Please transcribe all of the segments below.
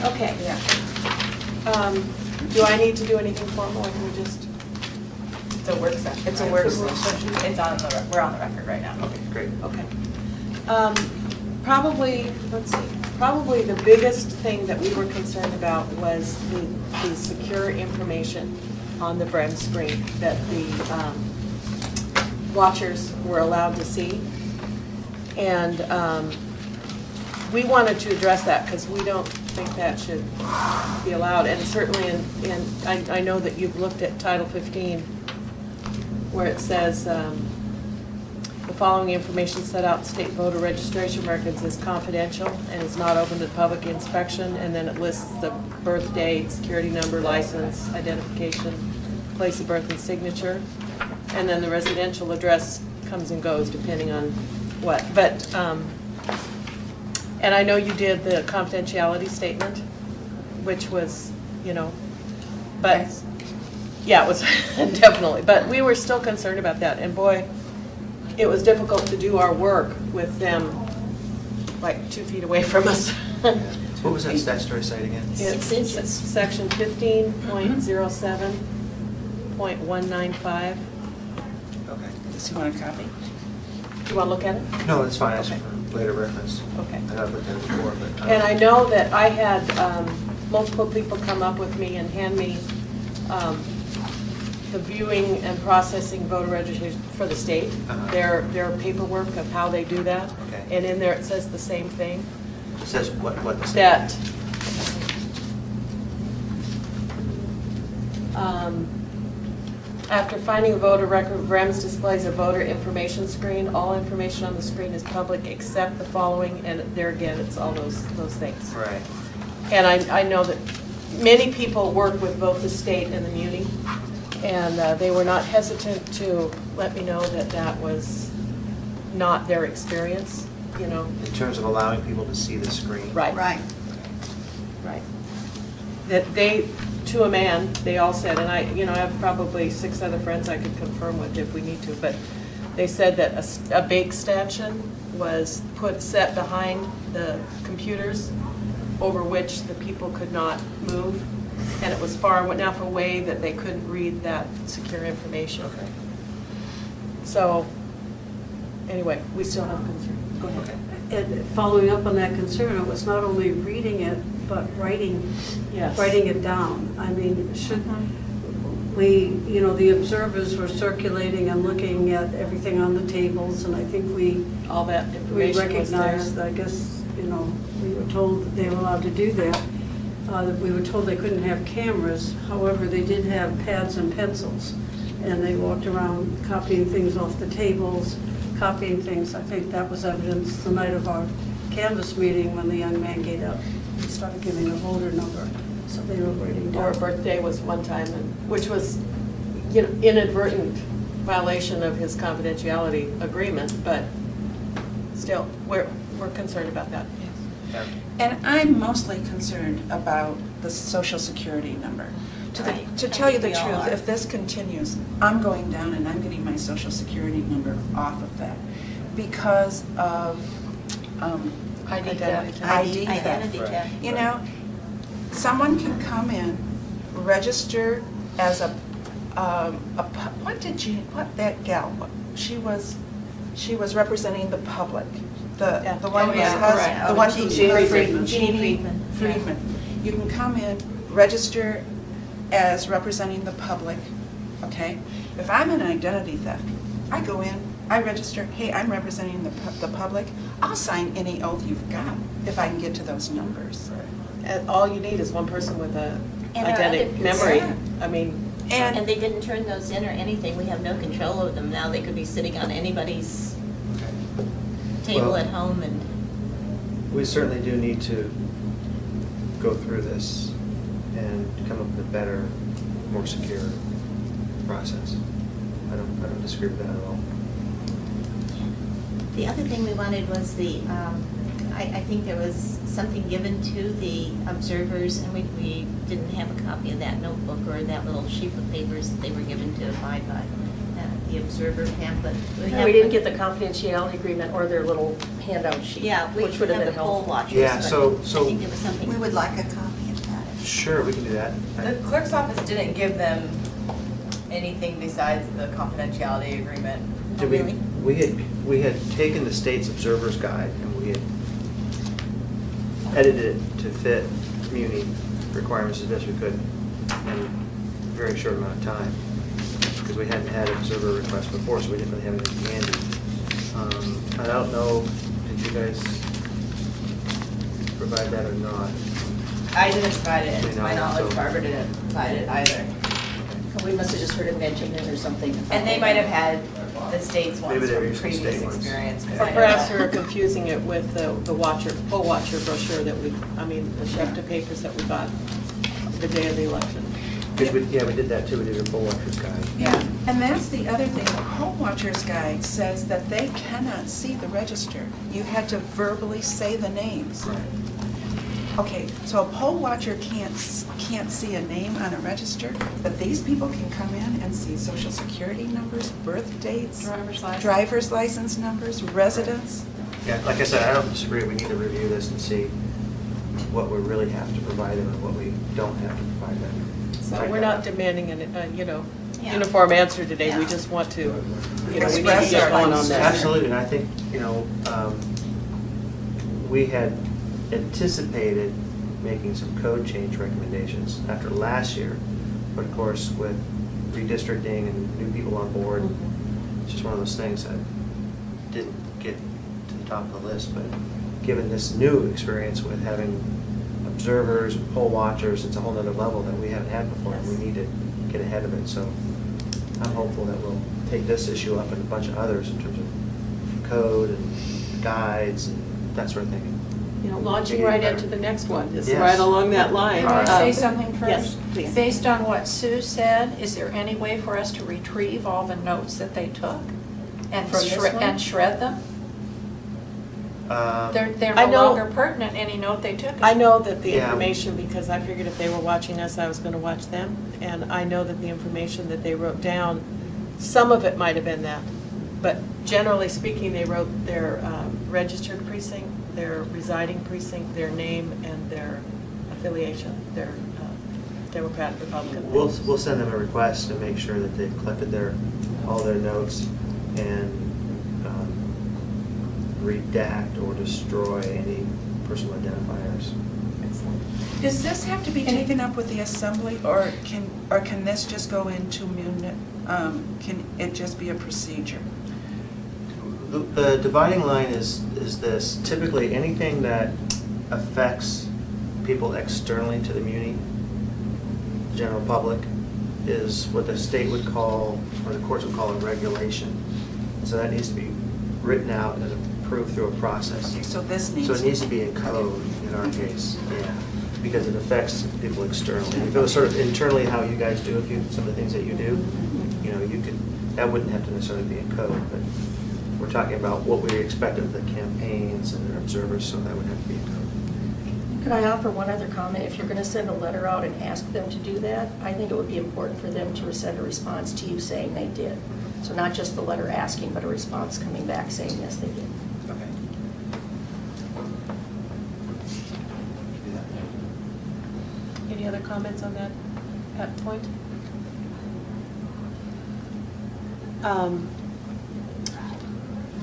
Okay. Yeah. Do I need to do anything formal, or can we just? It's a work session. It's a right? work session. It's on the, we're on the record right now. Okay, great. Okay. Probably, let's see, probably the biggest thing that we were concerned about was the secure information on the Brem screen that the watchers were allowed to see. And we wanted to address that because we don't think that should be allowed. And certainly, I know that you've looked at Title 15, where it says, the following information set out in state voter registration records is confidential and is not open to public inspection, and then it lists the birth date, security number, license, identification, place of birth and signature, and then the residential address comes and goes depending on what. But, and I know you did the confidentiality statement, which was, but, Yes. yeah, it was definitely, but we were still concerned about that, and boy, it was difficult to do our work with them like 2 feet away from us. What was that statutory site again? It's 6 inches. section 15.07.195. Okay. Does he want a copy? Do you want to look at it? No, that's fine, that's Okay. for later reference. Okay. I know I've looked at it before, but. And I know that I had multiple people come up with me and hand me the viewing and processing voter registration for the state, Uh-huh. their paperwork of how they do that. Okay. And in there it says the same thing, It says what the. that after finding a voter record, VREMS displays a voter information screen. All information on the screen is public except the following, and there again, it's all those things. Right. And I know that many people work with both the state and the muni, and they were not hesitant to let me know that that was not their experience, In terms of allowing people to see the screen. Right. Right. Right. That they, to a man, they all said, and I have probably 6 other friends I could confirm with if we need to, but they said that a bake stanchion was set behind the computers over which the people could not move, and it was far enough away that they couldn't read that secure information. Okay. So, anyway, we still have concern. Go ahead. Okay. And following up on that concern, it was not only reading it, but writing Yes. it down. I mean, should we, the observers were circulating and looking at everything on the tables, and I think we All that information was there. recognized, I guess, we were told that they were allowed to do that. We were told they couldn't have cameras, however, they did have pads and pencils, and they walked around copying things off the tables, copying things. I think that was evidence the night of our canvas meeting when the young man gave up and started giving a voter number, so they were writing down. Or a birthday was one time, which was, inadvertent violation of his confidentiality agreement, but still, we're concerned about that. Yeah. And I'm mostly concerned about the social security number. Right. To tell you the We all truth, are. if this continues, I'm going down and I'm getting my social security number off of that because of ID theft. ID theft. Identity Right. theft. Someone can come in, register as what that gal, she was representing the public. Yeah. The one Oh, who yeah, has, correct. the one who Jeannie Friedman. Jeannie Friedman. You can come in, register as representing the public, okay? If I'm an identity theft, I go in, I register, hey, I'm representing the public, I'll sign any oath you've got if I can get to those numbers. And all you need is one person with a And our identity other- memory. Yeah. I mean, And they didn't turn those in or anything. We have no control over them now. They could be sitting on anybody's Okay. table Well- at home and. We certainly do need to go through this and come up with a better, more secure process. I don't disagree with that at all. The other thing we wanted was I think there was something given to the observers, and we didn't have a copy of that notebook or that little sheet of papers that they were given to abide by. the observer pamphlet. We didn't get the confidentiality agreement or their little handout sheet, Yeah, we which would have have been the poll helpful. watchers. Yeah, but so- I think there was something. We would like a copy of that. Sure, we can do that. The clerk's office didn't give them anything besides the confidentiality agreement. Did Really? we had taken the state's observer's guide and we had edited it to fit community requirements as best we could in a very short amount of time. Because we hadn't had observer requests before, so we didn't really have anything handy. I don't know, did you guys provide that or not? I didn't provide it, and to my No, knowledge, so- Barbara didn't provide it either. We must have just heard it mentioned or something. And they might have had the state's ones Maybe they were from using previous state ones. experience. 'cause Or I know perhaps that- we were confusing it with the poll watcher brochure that we, I mean, the Shefta papers that we got the day of the election. Because we did that too, we did a poll watcher's guide. Yeah, and that's the other thing, the poll watcher's guide says that they cannot see the register. You had to verbally say the names. Okay, so a poll watcher can't see a name on a register, but these people can come in and see social security numbers, birth dates, driver's license numbers, residence. Yeah, like I said, I don't disagree, we need to review this and see what we really have to provide them and what we don't have to provide them. So we're not demanding a Yeah. uniform answer today, we Yeah. just want to, we need to Express get our going on concerns. this. Absolutely, and I think, we had anticipated making some code change recommendations after last year, but of course, with redistricting and new people on board, it's just one of those things that didn't get to the top of the list, but given this new experience with having observers, poll watchers, it's a whole nother level that we haven't had before, and we need to get ahead of it, so I'm hopeful that we'll take this issue up and a bunch of others in terms of code and guides and that sort of thing. Launching right into the next one, is Yes. right along that line. Can I say something Yes, first? please. Based on what Sue said, is there any way for us to retrieve all the notes that they took and From this one? and shred them? They're I no know- longer pertinent, any note they took. is- I know that the Yeah. information, because I figured if they were watching us, I was going to watch them, and I know that the information that they wrote down, some of it might have been that, but generally speaking, they wrote their registered precinct, their residing precinct, their name, and their affiliation, their Democrat, Republican. We'll send them a request to make sure that they've collected all their notes and redact or destroy any personal identifiers. Does this have to be taken up with the assembly, or can this just go into can it just be a procedure? The dividing line is this, typically anything that affects people externally to the muni, the general public, is what the state would call, or the courts would call a regulation. So that needs to be written out and approved through a process. So this needs. So it needs to be in code in our case, yeah, because it affects people externally. If it was sort of internally how you guys do, some of the things that you do, you could, that wouldn't have to necessarily be in code, but we're talking about what we expect of the campaigns and their observers, so that would have to be in code. Could I offer one other comment? If you're going to send a letter out and ask them to do that, I think it would be important for them to send a response to you saying they did. So not just the letter asking, but a response coming back saying, yes, they did. Okay. Any other comments on that point?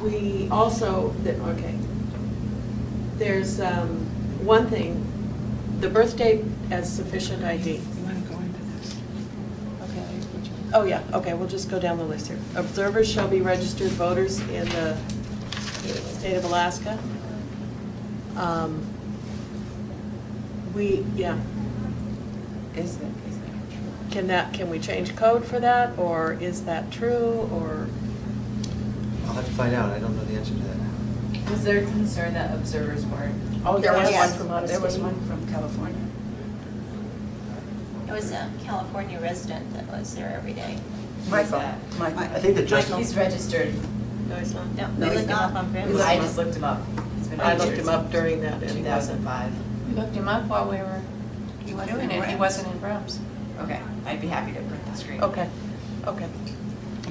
We also, okay, there's one thing, the birth date as sufficient ID. You want to go into this? Okay. Oh, yeah, okay, we'll just go down the list here. Observers shall be registered voters in the state of Alaska. Is it? Can we change code for that, or is that true, or? I'll have to find out, I don't know the answer to that now. Was there concern that observers weren't? Oh, there was Yes. one from out of There was state. one from California. It was a California resident that was there every day. Michael. I think that just, He's registered. No, it's not. No, No, we he's looked him not. up on We Facebook. looked I him just looked him up. He's been I looked registered him up since during that, and he wasn't. 2005. We looked him up while we were He wasn't doing in it, he Rams. wasn't in Browns. Okay, I'd be happy to print the screen. Okay, okay.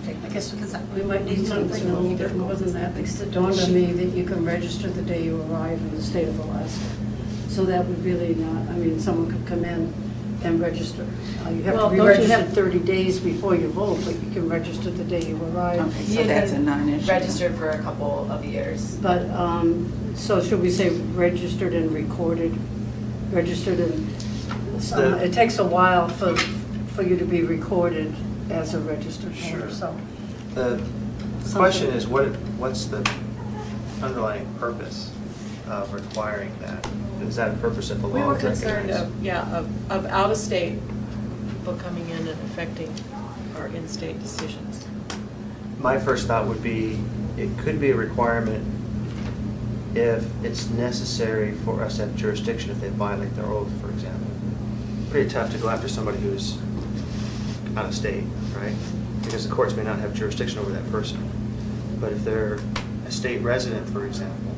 I guess we might need something a little bit more than that, because it dawned on me that you can register the day you arrive in the state of Alaska. So that would really not, I mean, someone could come in and register. You have Well, to be don't you registered have- 30 days before you vote, but you can register the day you arrive. Okay, so that's a non-issue. Registered for a couple of years. But, so should we say registered and recorded? Registered and, it takes a while for you to be recorded as a registered voter, Sure. so. The question is, what's the underlying purpose of requiring that? Is that a purpose that the We law were recognizes? concerned of out-of-state people coming in and affecting our in-state decisions. My first thought would be, it could be a requirement if it's necessary for us to have jurisdiction if they violate their oath, for example. Pretty tough to go after somebody who's out of state, right? Because the courts may not have jurisdiction over that person. But if they're a state resident, for example,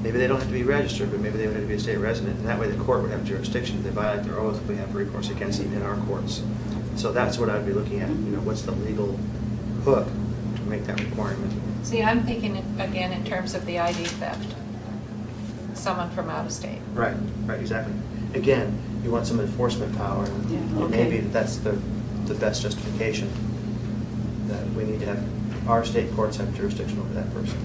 maybe they don't have to be registered, but maybe they would have to be a state resident, and that way the court would have jurisdiction. If they violate their oath, we have recourse against them in our courts. So that's what I'd be looking at, what's the legal hook to make that requirement? See, I'm thinking again in terms of the ID theft. Someone from out of state. Right, exactly. Again, you want some enforcement power, Yeah. and maybe that's the best justification, that we need to have, our state courts have jurisdiction over that person.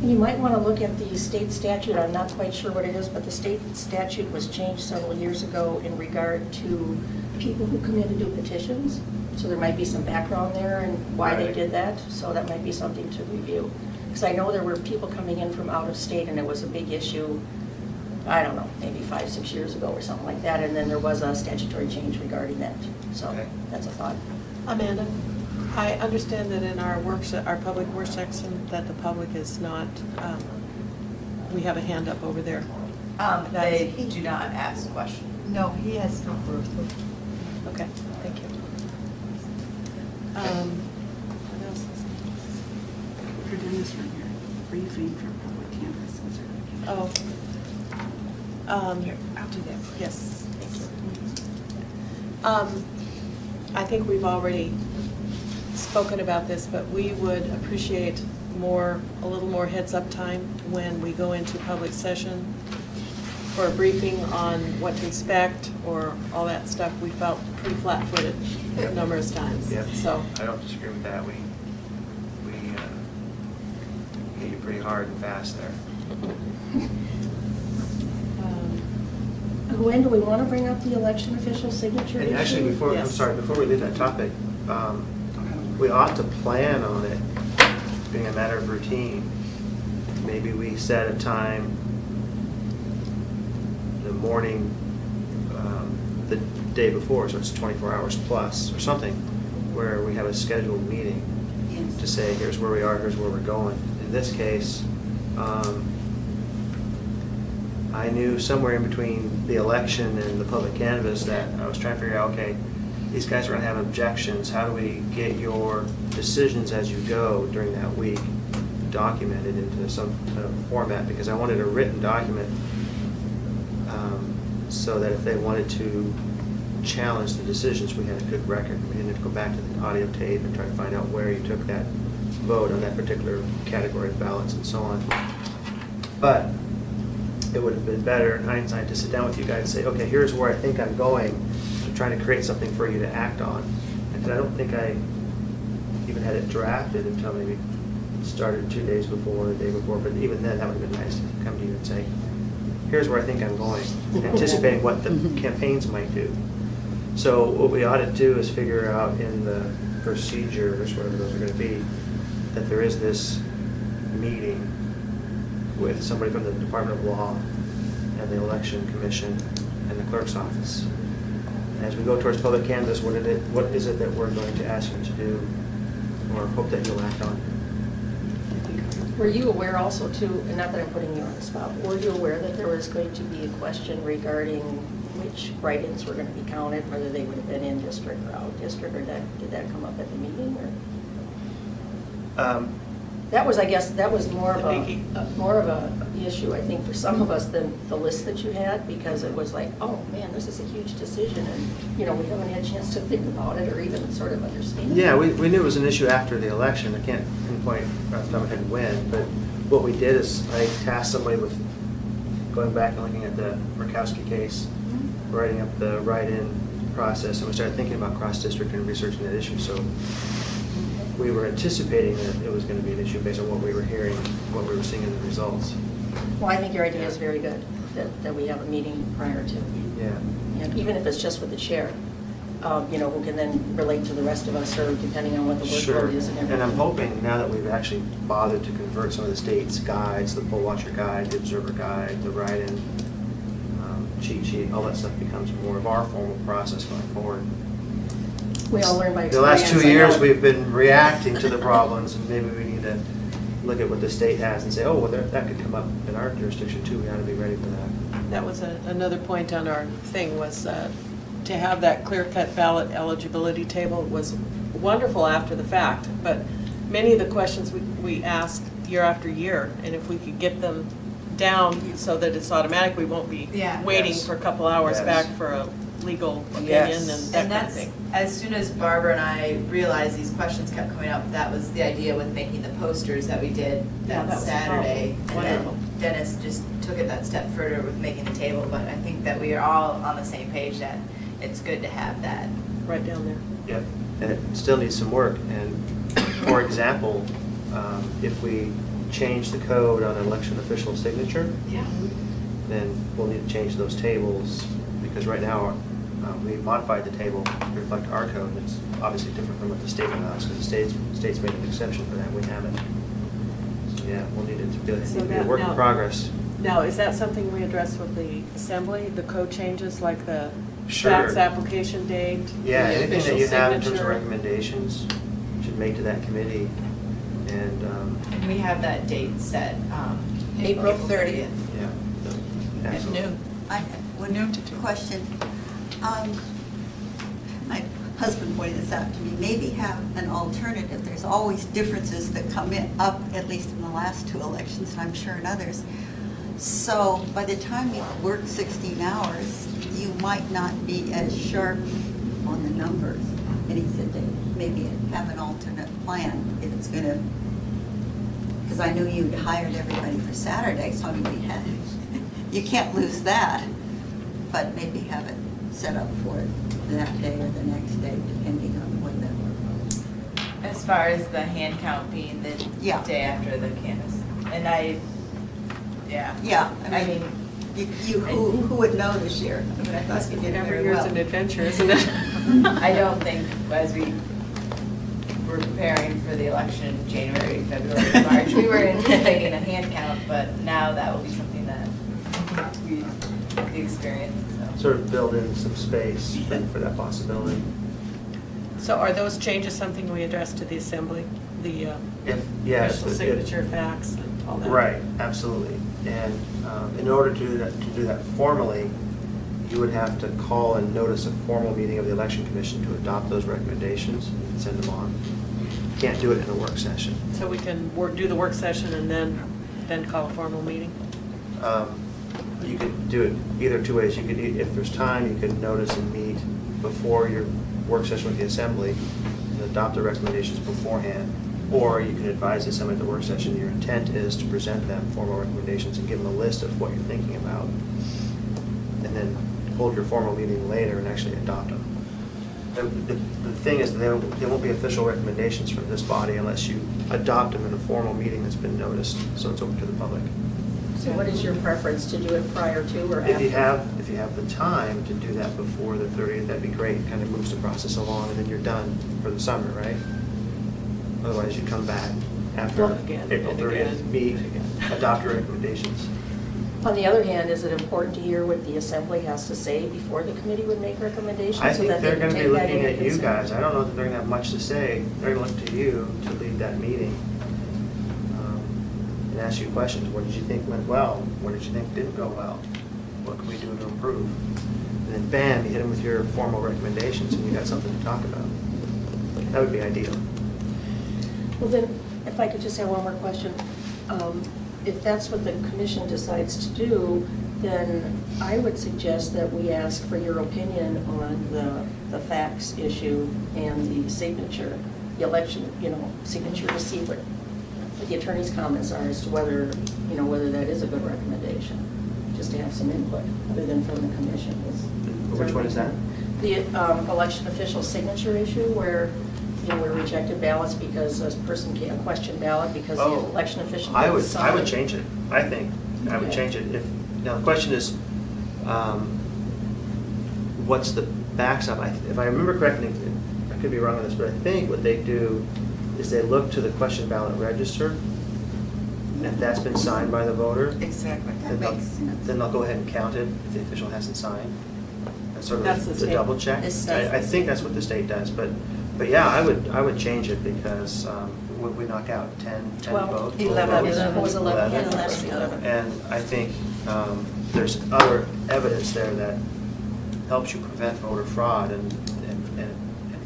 You might want to look at the state statute. I'm not quite sure what it is, but the state statute was changed several years ago in regard to people who come in to do petitions. So there might be some background there and why they Right. did that. So that might be something to review. Because I know there were people coming in from out of state and it was a big issue, I don't know, maybe 5-6 years ago or something like that. And then there was a statutory change regarding that. So Okay. that's a thought. Amanda, I understand that in our our public work section, that the public is not, we have a hand up over there. They do not ask questions. No, he has no proof. Okay, thank you. What else is? For Dennis from here, briefing for public canvas. Here, I'll do that. yes, thank you. I think we've already spoken about this, but we would appreciate a little more heads-up time when we go into public session for a briefing on what to expect or all that stuff. We felt pretty flat-footed numerous times. Yep. So, I don't disagree with that. We hit you pretty hard and fast there. Gwen, do we want to bring up the election official signature issue? And actually, before we leave that topic, we ought to plan on it being a matter of routine. Maybe we set a time, the morning, the day before, so it's 24 hours plus or something, where we have a scheduled meeting to say, here's where we are, here's where we're going. In this case, I knew somewhere in between the election and the public canvass that I was trying to figure out, okay, these guys are going to have objections. How do we get your decisions as you go during that week documented into some kind of format? Because I wanted a written document so that if they wanted to challenge the decisions, we had a good record. We didn't have to go back to the audio tape and try to find out where you took that vote on that particular category of ballots and so on. But it would have been better in hindsight to sit down with you guys and say, okay, here's where I think I'm going. I'm trying to create something for you to act on. And I don't think I even had it drafted until maybe started 2 days before, the day before. But even then, that would have been nice to come to you and say, here's where I think I'm going, anticipating what the campaigns might do. So what we ought to do is figure out in the procedures, whatever those are going to be, that there is this meeting with somebody from the Department of Law and the Election Commission and the clerk's office. And as we go towards public canvass, what is it that we're going to ask you to do or hope that you'll act on? Were you aware also too, and not that I'm putting you on the spot, were you aware that there was going to be a question regarding which write-ins were going to be counted, whether they would have been in district or out district, or did that come up at the meeting, or? That was, I guess, that was more of The biggie. more of a issue, I think, for some of us than the list that you had, because it was like, oh, man, this is a huge decision, and, you know, we haven't had a chance to think about it or even sort of understand it. Yeah, we knew it was an issue after the election. I can't pinpoint off the top of my head when, but what we did is I tasked somebody with going back and looking at the Murkowski case, writing up the write-in process, and we started thinking about cross-district and researching that issue. So we were anticipating that it was going to be an issue based on what we were hearing, what we were seeing in the results. Well, I think your idea is very good, that we have a meeting prior to, Yeah. and even if it's just with the chair, you know, who can then relate to the rest of us, or depending on what the Sure. workload is and everything. And I'm hoping now that we've actually bothered to convert some of the state's guides, the poll watcher guide, the observer guide, the write-in cheat sheet, all that stuff becomes more of our formal process going forward. We all learn by The experience. last 2 I years, know. we've been reacting to the problems, and maybe we need to look at what the state has and say, oh, well, that could come up in our jurisdiction too, we ought to be ready for that. That was another point on our thing, was to have that clear-cut ballot eligibility table was wonderful after the fact, but many of the questions we ask year after year, and if we could get them down so that it's automatic, we won't be Yeah. waiting Yes. for a couple hours Yes. back for a legal opinion Yes. and that And kind of that's, thing. as soon as Barbara and I realized these questions kept coming up, that was the idea with making the posters that we did Yeah, that that was Saturday. And wonderful. then Dennis just took it that step further with making the table, but I think that we are all on the same page that it's good to have that. Right down there. Yep. And it still needs some work, and for example, if we change the code on an election official signature, Yeah. then we'll need to change those tables, because right now, we modified the table to reflect our code, and it's obviously different from what the state allows, because the state's made an exception for that, we haven't. So, yeah, we'll need it to be So a that work in now- progress. Now, is that something we address with the assembly, the code changes, like the Sure. tax application date? Yeah, the anything that official you have in terms of signature? recommendations should make to that committee, and, And we have that date set, April 30th. yeah. At absolutely. noon. I have one question. My husband pointed this out to me, maybe have an alternative. There's always differences that come up, at least in the last 2 elections, and I'm sure in others. So by the time you work 16 hours, you might not be as sharp on the numbers. And he said that maybe have an alternate plan if it's going to, because I knew you'd hired everybody for Saturday, so I mean, you can't lose that, but maybe have it set up for that day or the next day, depending on when that. As far as the hand count being the Yeah. day after the canvas. And yeah. Yeah, I mean, who would know this year? I mean, I thought you did Every very year's well. an adventure, isn't it? I don't think as we were preparing for the election, January, February, March, we were anticipating a hand count, but now that will be something that we experience, so. Sort of build in some space for that possibility. So are those changes something we address to the assembly, the Yeah, official if- signature facts and all that? Right, absolutely. And in order to do that formally, you would have to call and notice a formal meeting of the election commission to adopt those recommendations and send them on. You can't do it in a work session. So we can do the work session and then call a formal meeting? You could do it either 2 ways. You could, if there's time, you could notice and meet before your work session with the assembly and adopt the recommendations beforehand. Or you can advise the assembly at the work session, your intent is to present them formal recommendations and give them a list of what you're thinking about. And then hold your formal meeting later and actually adopt them. The thing is, there won't be official recommendations from this body unless you adopt them in a formal meeting that's been noticed, so it's open to the public. So what is your preference, to do it prior to or after? If you have the time to do that before the 30th, that'd be great. It kind of moves the process along, and then you're done for the summer, right? Otherwise, you come back after Well, again, April and 30th, again, meet, and again. adopt your recommendations. On the other hand, is it important to hear what the assembly has to say before the committee would make recommendations? I so think that they they're can going to be take that looking into at you guys. consideration? I don't know that they're going to have much to say. They're going to look to you to lead that meeting and ask you questions. What did you think went well? What did you think didn't go well? What can we do to improve? And then bam, you hit them with your formal recommendations and you got something to talk about. That would be ideal. Well, then, If I could just have one more question. If that's what the commission decides to do, then I would suggest that we ask for your opinion on the fax issue and the signature, the election, signature, to see what the attorney's comments are as to whether, whether that is a good recommendation, just to have some input, other than from the commission. Which one is that? The election official signature issue where, we rejected ballots because a person can't question ballot because the Oh, election official I didn't would sign. change it, I think. I would Okay. change it. Now, the question is, what's the backstop? If I remember correctly, I could be wrong on this, but I think what they do is they look to the question ballot register. If that's been signed by the voter, Exactly. then That makes sense. they'll go ahead and count it if the official hasn't signed. That's sort That's of the the state. double check. The state. I think that's what the state does, but yeah, I would change it because we knock out 10 12, votes. 11. It was 11. Eleven. Yeah, last week. And I think there's other evidence there that helps you prevent voter fraud and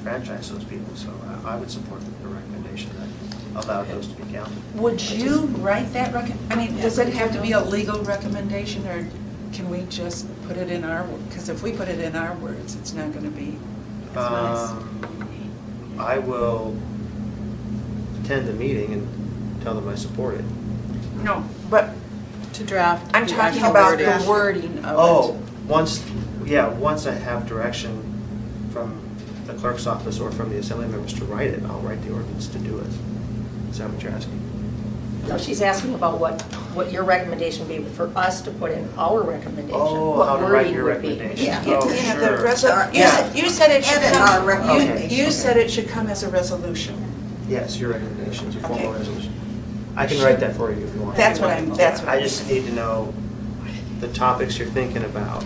franchise those people. So I would support the recommendation that allowed those to be counted. Would you write that does it have to be a legal recommendation, or can we just put it in our, because if we put it in our words, it's not going to be as nice. I will attend the meeting and tell them I support it. No, but To draft. I'm the talking actual about wording. the wording of it. Oh, once I have direction from the clerk's office or from the assembly members to write it, I'll write the ordinance to do it. Is that what you're asking? No, she's asking about what your recommendation would be for us to put in our recommendation. Oh, what how to write wording your would be. recommendation. Yeah. Oh, Yeah, sure. you said it should Edit come. our recommendation. You said it should come as a resolution. Yes, your recommendation, your formal Okay. resolution. I can write that for you if you want. That's what I just need to know the topics you're thinking about.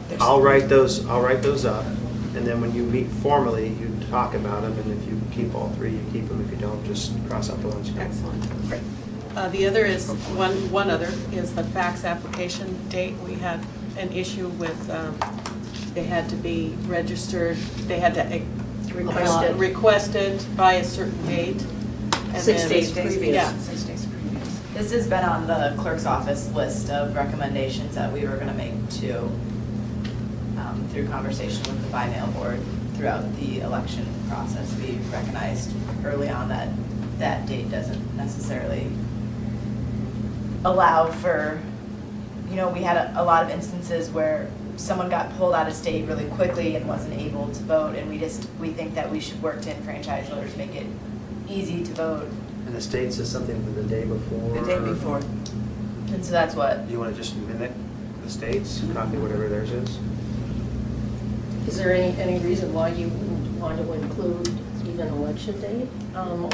There's- I'll write those up, and then when you meet formally, you talk about them, and if you keep all three, you keep them. If you don't, just cross out the ones you don't. Excellent. Great. The other is, one other is the fax application date. We had an issue with, they had to be registered, they had to requested by a certain date. and 6 then- days previous. Yeah. 6 days previous. This has been on the clerk's office list of recommendations that we were gonna make to, through conversation with the by-mail board throughout the election process. We recognized early on that that date doesn't necessarily allow for, we had a lot of instances where someone got pulled out of state really quickly and wasn't able to vote, and we think that we should work to enfranchise voters, make it easy to vote. And the state says something for the day before. The day before. And so that's what, Do you want to just mimic the state's, copy whatever theirs is? Is there any reason why you wouldn't want to include even election date?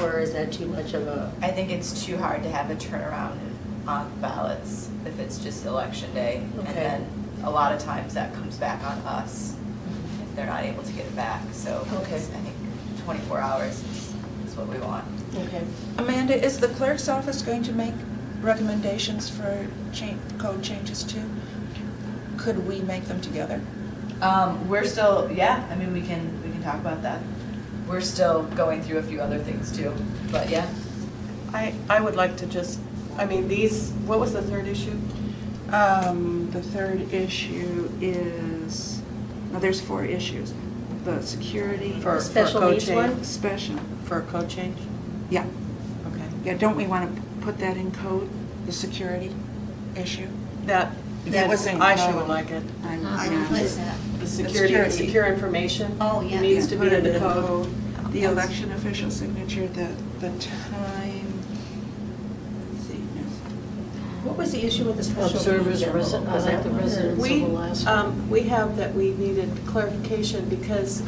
Or is that too much of a? I think it's too hard to have a turnaround on ballots if it's just election day. And Okay. then a lot of times that comes back on us if they're not able to get it back. So Okay. I think 24 hours is what we want. Okay. Amanda, is the clerk's office going to make recommendations for code changes too? Could we make them together? We're still, I mean, we can talk about that. We're still going through a few other things too, but yeah. I would like to just, what was the third issue? The third issue is, there's 4 issues. The security. For Special code needs change? one? Special, For a code change? yeah. Okay. Yeah, don't we want to put that in code, the security issue? That was in I sure code. would like it. What is that? The security, secure information. Oh, yeah. Needs to Put be it in the code. The election official signature, the time. Let's see. What was the issue with the special? Observers, meeting? resident- Was that the one, or- residents. We, the last one. we have that we needed clarification because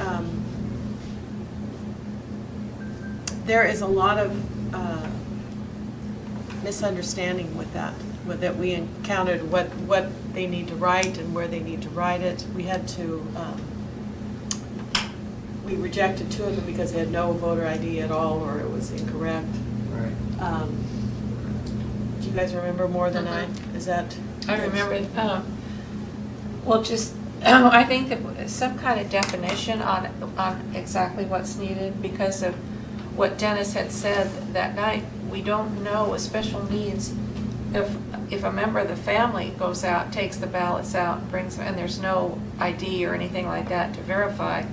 there is a lot of misunderstanding with that we encountered, what they need to write and where they need to write it. We had to, we rejected 2 of them because they had no voter ID at all or it was incorrect. Right. Do you guys remember more than I? Is that? I remember, well, just, I think that some kind of definition on exactly what's needed, because of what Dennis had said that night, we don't know with special needs, if a member of the family goes out, takes the ballots out, and brings them, and there's no ID or anything like that to verify,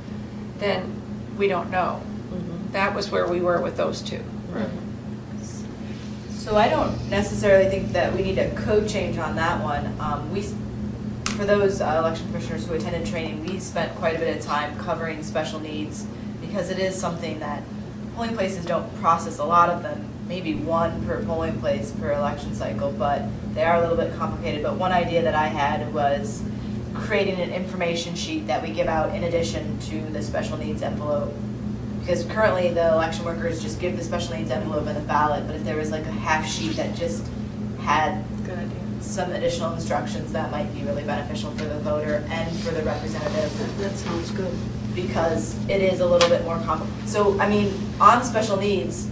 then we don't know. That was where we were with those two. So I don't necessarily think that we need a code change on that one. For those election commissioners who attended training, we spent quite a bit of time covering special needs because it is something that polling places don't process a lot of them, maybe one per polling place per election cycle, but they are a little bit complicated. But one idea that I had was creating an information sheet that we give out in addition to the special needs envelope. Because currently the election workers just give the special needs envelope and the ballot, but if there was like a half sheet that just had Good idea. some additional instructions, that might be really beneficial for the voter and for the representative. That sounds good. Because it is a little bit more complicated. So, I mean, on special needs,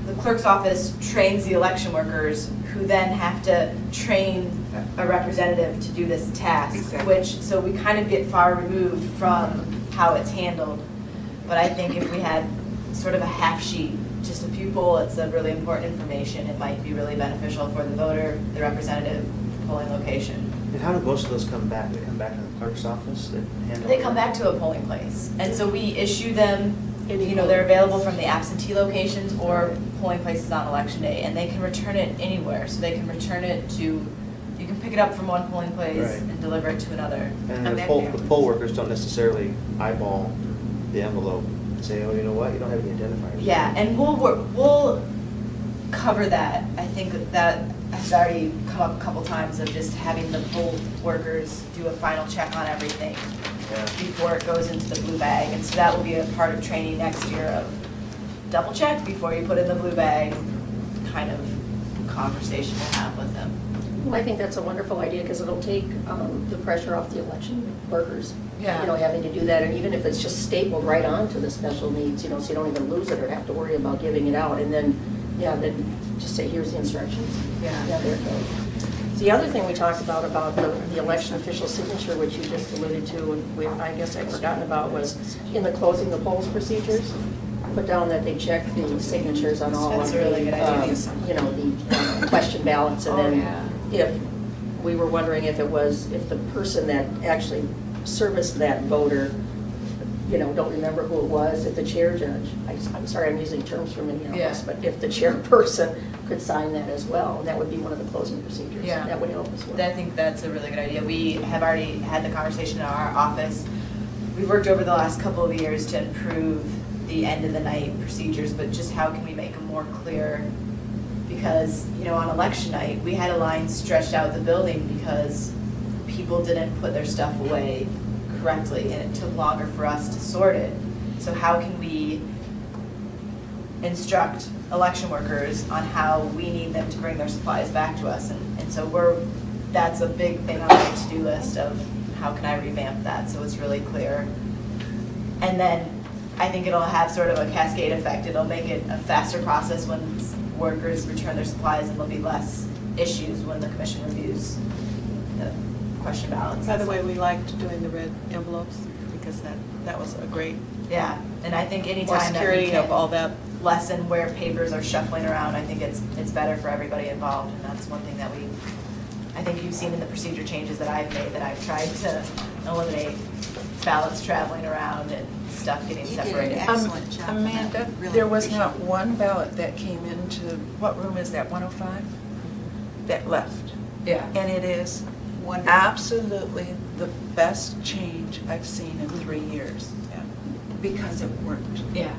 the clerk's office trains the election workers who then have to train a representative to do this task, Exactly. so we kind of get far removed from how it's handled. But I think if we had sort of a half sheet, just a few bullets of really important information, it might be really beneficial for the voter, the representative, polling location. And how do most of those come back? They come back to the clerk's office that handle? They come back to a polling place, and so we issue them, Any you know, they're available from the absentee locations or polling places on election day, and they can return it anywhere. So they can return it to, you can pick it up from one polling place Right. and deliver it to another. And And the then poll workers don't necessarily eyeball the envelope and say, oh, you know what, you don't have any identifiers. Yeah, and we'll cover that. I think that has already come up a couple times of just having the poll workers do a final check on everything Yeah. before it goes into the blue bag. And so that will be a part of training next year of double check before you put in the blue bag, kind of conversation to have with them. Well, I think that's a wonderful idea because it'll take the pressure off the election workers. Yeah. You know, having to do that, and even if it's just stapled right onto the special needs, you know, so you don't even lose it or have to worry about giving it out. And then, then just say, here's the instructions. Yeah. Yeah, there it goes. The other thing we talked about the election official signature, which you just alluded to, and I guess I'd forgotten about, was in the closing the polls procedures, put down that they check the signatures on all That's of a really the, good idea. you know, the question ballots. And Oh, then yeah. if, we were wondering if the person that actually serviced that voter, you know, don't remember who it was, if the chair judge, I'm sorry, I'm using terms from Minneapolis, Yeah. but if the chairperson could sign that as well, that would be one of the closing procedures. Yeah. That would help as well. I think that's a really good idea. We have already had the conversation in our office. We've worked over the last couple of years to improve the end of the night procedures, but just how can we make them more clear? Because, you know, on election night, we had a line stretched out the building because people didn't put their stuff away correctly, and it took longer for us to sort it. So how can we instruct election workers on how we need them to bring their supplies back to us? And so that's a big thing on my to-do list of how can I revamp that so it's really clear. And then I think it'll have sort of a cascade effect. It'll make it a faster process when workers return their supplies, and there'll be less issues when the commission reviews the question ballots. By the way, we liked doing the red envelopes because that was a great Yeah, and I think more anytime that we security of all can that. lessen where papers are shuffling around, I think it's better for everybody involved, and that's one thing that I think you've seen in the procedure changes that I've made, that I've tried to eliminate ballots traveling around and stuff getting You did an separated. excellent job. Amanda, Really there was appreciate not it. one ballot that came into, what room is that, 105? That left. Yeah. And it is Wonderful. absolutely the best change I've seen in 3 years. Yeah. Because it worked. Yeah,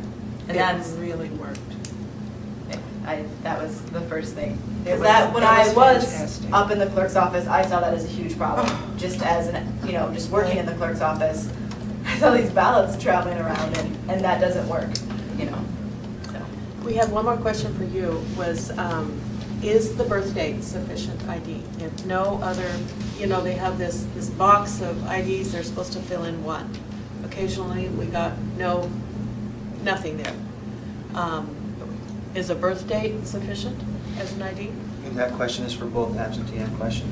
and It that's, really worked. that was the first thing. It Because was- when it I was was fantastic. up in the clerk's office, I saw that as a huge problem. Oh. Just as just working in the clerk's office, I saw these ballots traveling around, and that doesn't work, you know, so. We had one more question for you, was, is the birth date sufficient ID? If no other, you know, they have this box of IDs, they're supposed to fill in one. Occasionally, we got nothing there. Is a birth date sufficient as an ID? And that question is for both absentee and question.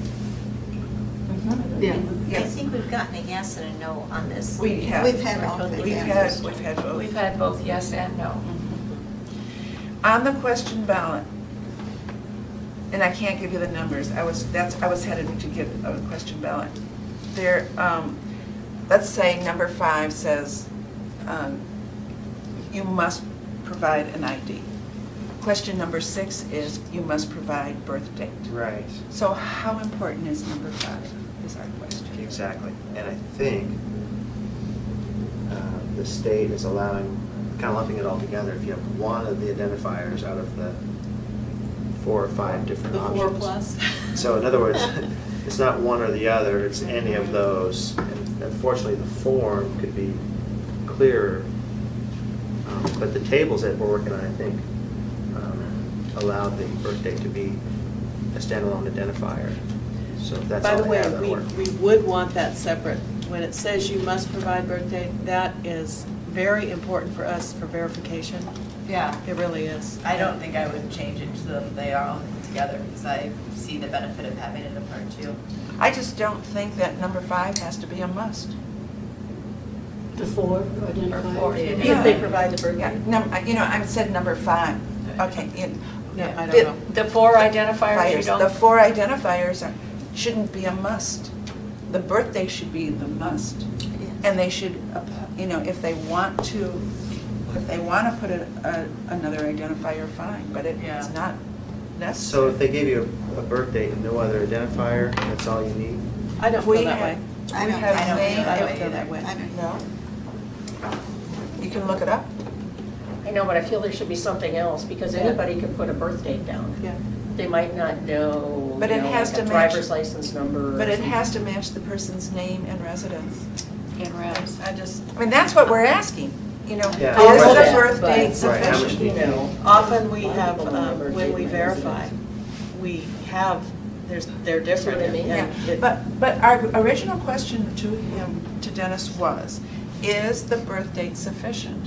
Yeah. I think we've gotten a yes and a no on this. We have. We've had all Totally the We've answers. had both. We've had both yes and no. On the question ballot, and I can't give you the numbers, I was headed to get a question ballot. There, let's say number 5 says, you must provide an ID. Question number 6 is, you must provide birth date. Right, So how important is number 5, is our question. exactly. And I think the state is allowing, kind of lumping it all together, if you have one of the identifiers out of the 4 or 5 different The options. 4 plus. So in other words, it's not one or the other, it's any of those. And unfortunately, the form could be clearer. But the tables that we're working on, I think, allow the birth date to be a standalone identifier. So if that's By all the they way, have, that'll work. we would want that separate. When it says you must provide birth date, that is very important for us for verification. Yeah. It really is. I don't think I would change it so that they are all together, because I see the benefit of having it apart too. I just don't think that number 5 has to be a must. The 4 identifiers, Or 4, yeah. if they provide the birth Yeah, date. I said number 5. Okay. No, I The- don't know. The 4 identifiers, you The don't, 4 identifiers shouldn't be a must. The birthday should be the must. And they should, if they want to put another identifier, fine, but it's Yeah. not So necessary. if they gave you a birth date and no other identifier, that's all you need? I don't We feel that have- way. I We don't- have I don't name, feel I that don't way feel either. that way. I don't no? You can look it up. I know, but I feel there should be something else, because anybody can put a birth date down. Yeah. They might not know, But you it know, has like a to match- driver's license number. But it has to match the person's name and residence. in res. I mean, that's what we're asking, Yeah. Is I know the that, birth but- date Right, how much sufficient? do you You know, Often we A lot of have, people don't have birth when date we and verify, residence. we have, they're different. See what I mean? Yeah, and it- but our original question to him, to Dennis was, is the birth date sufficient?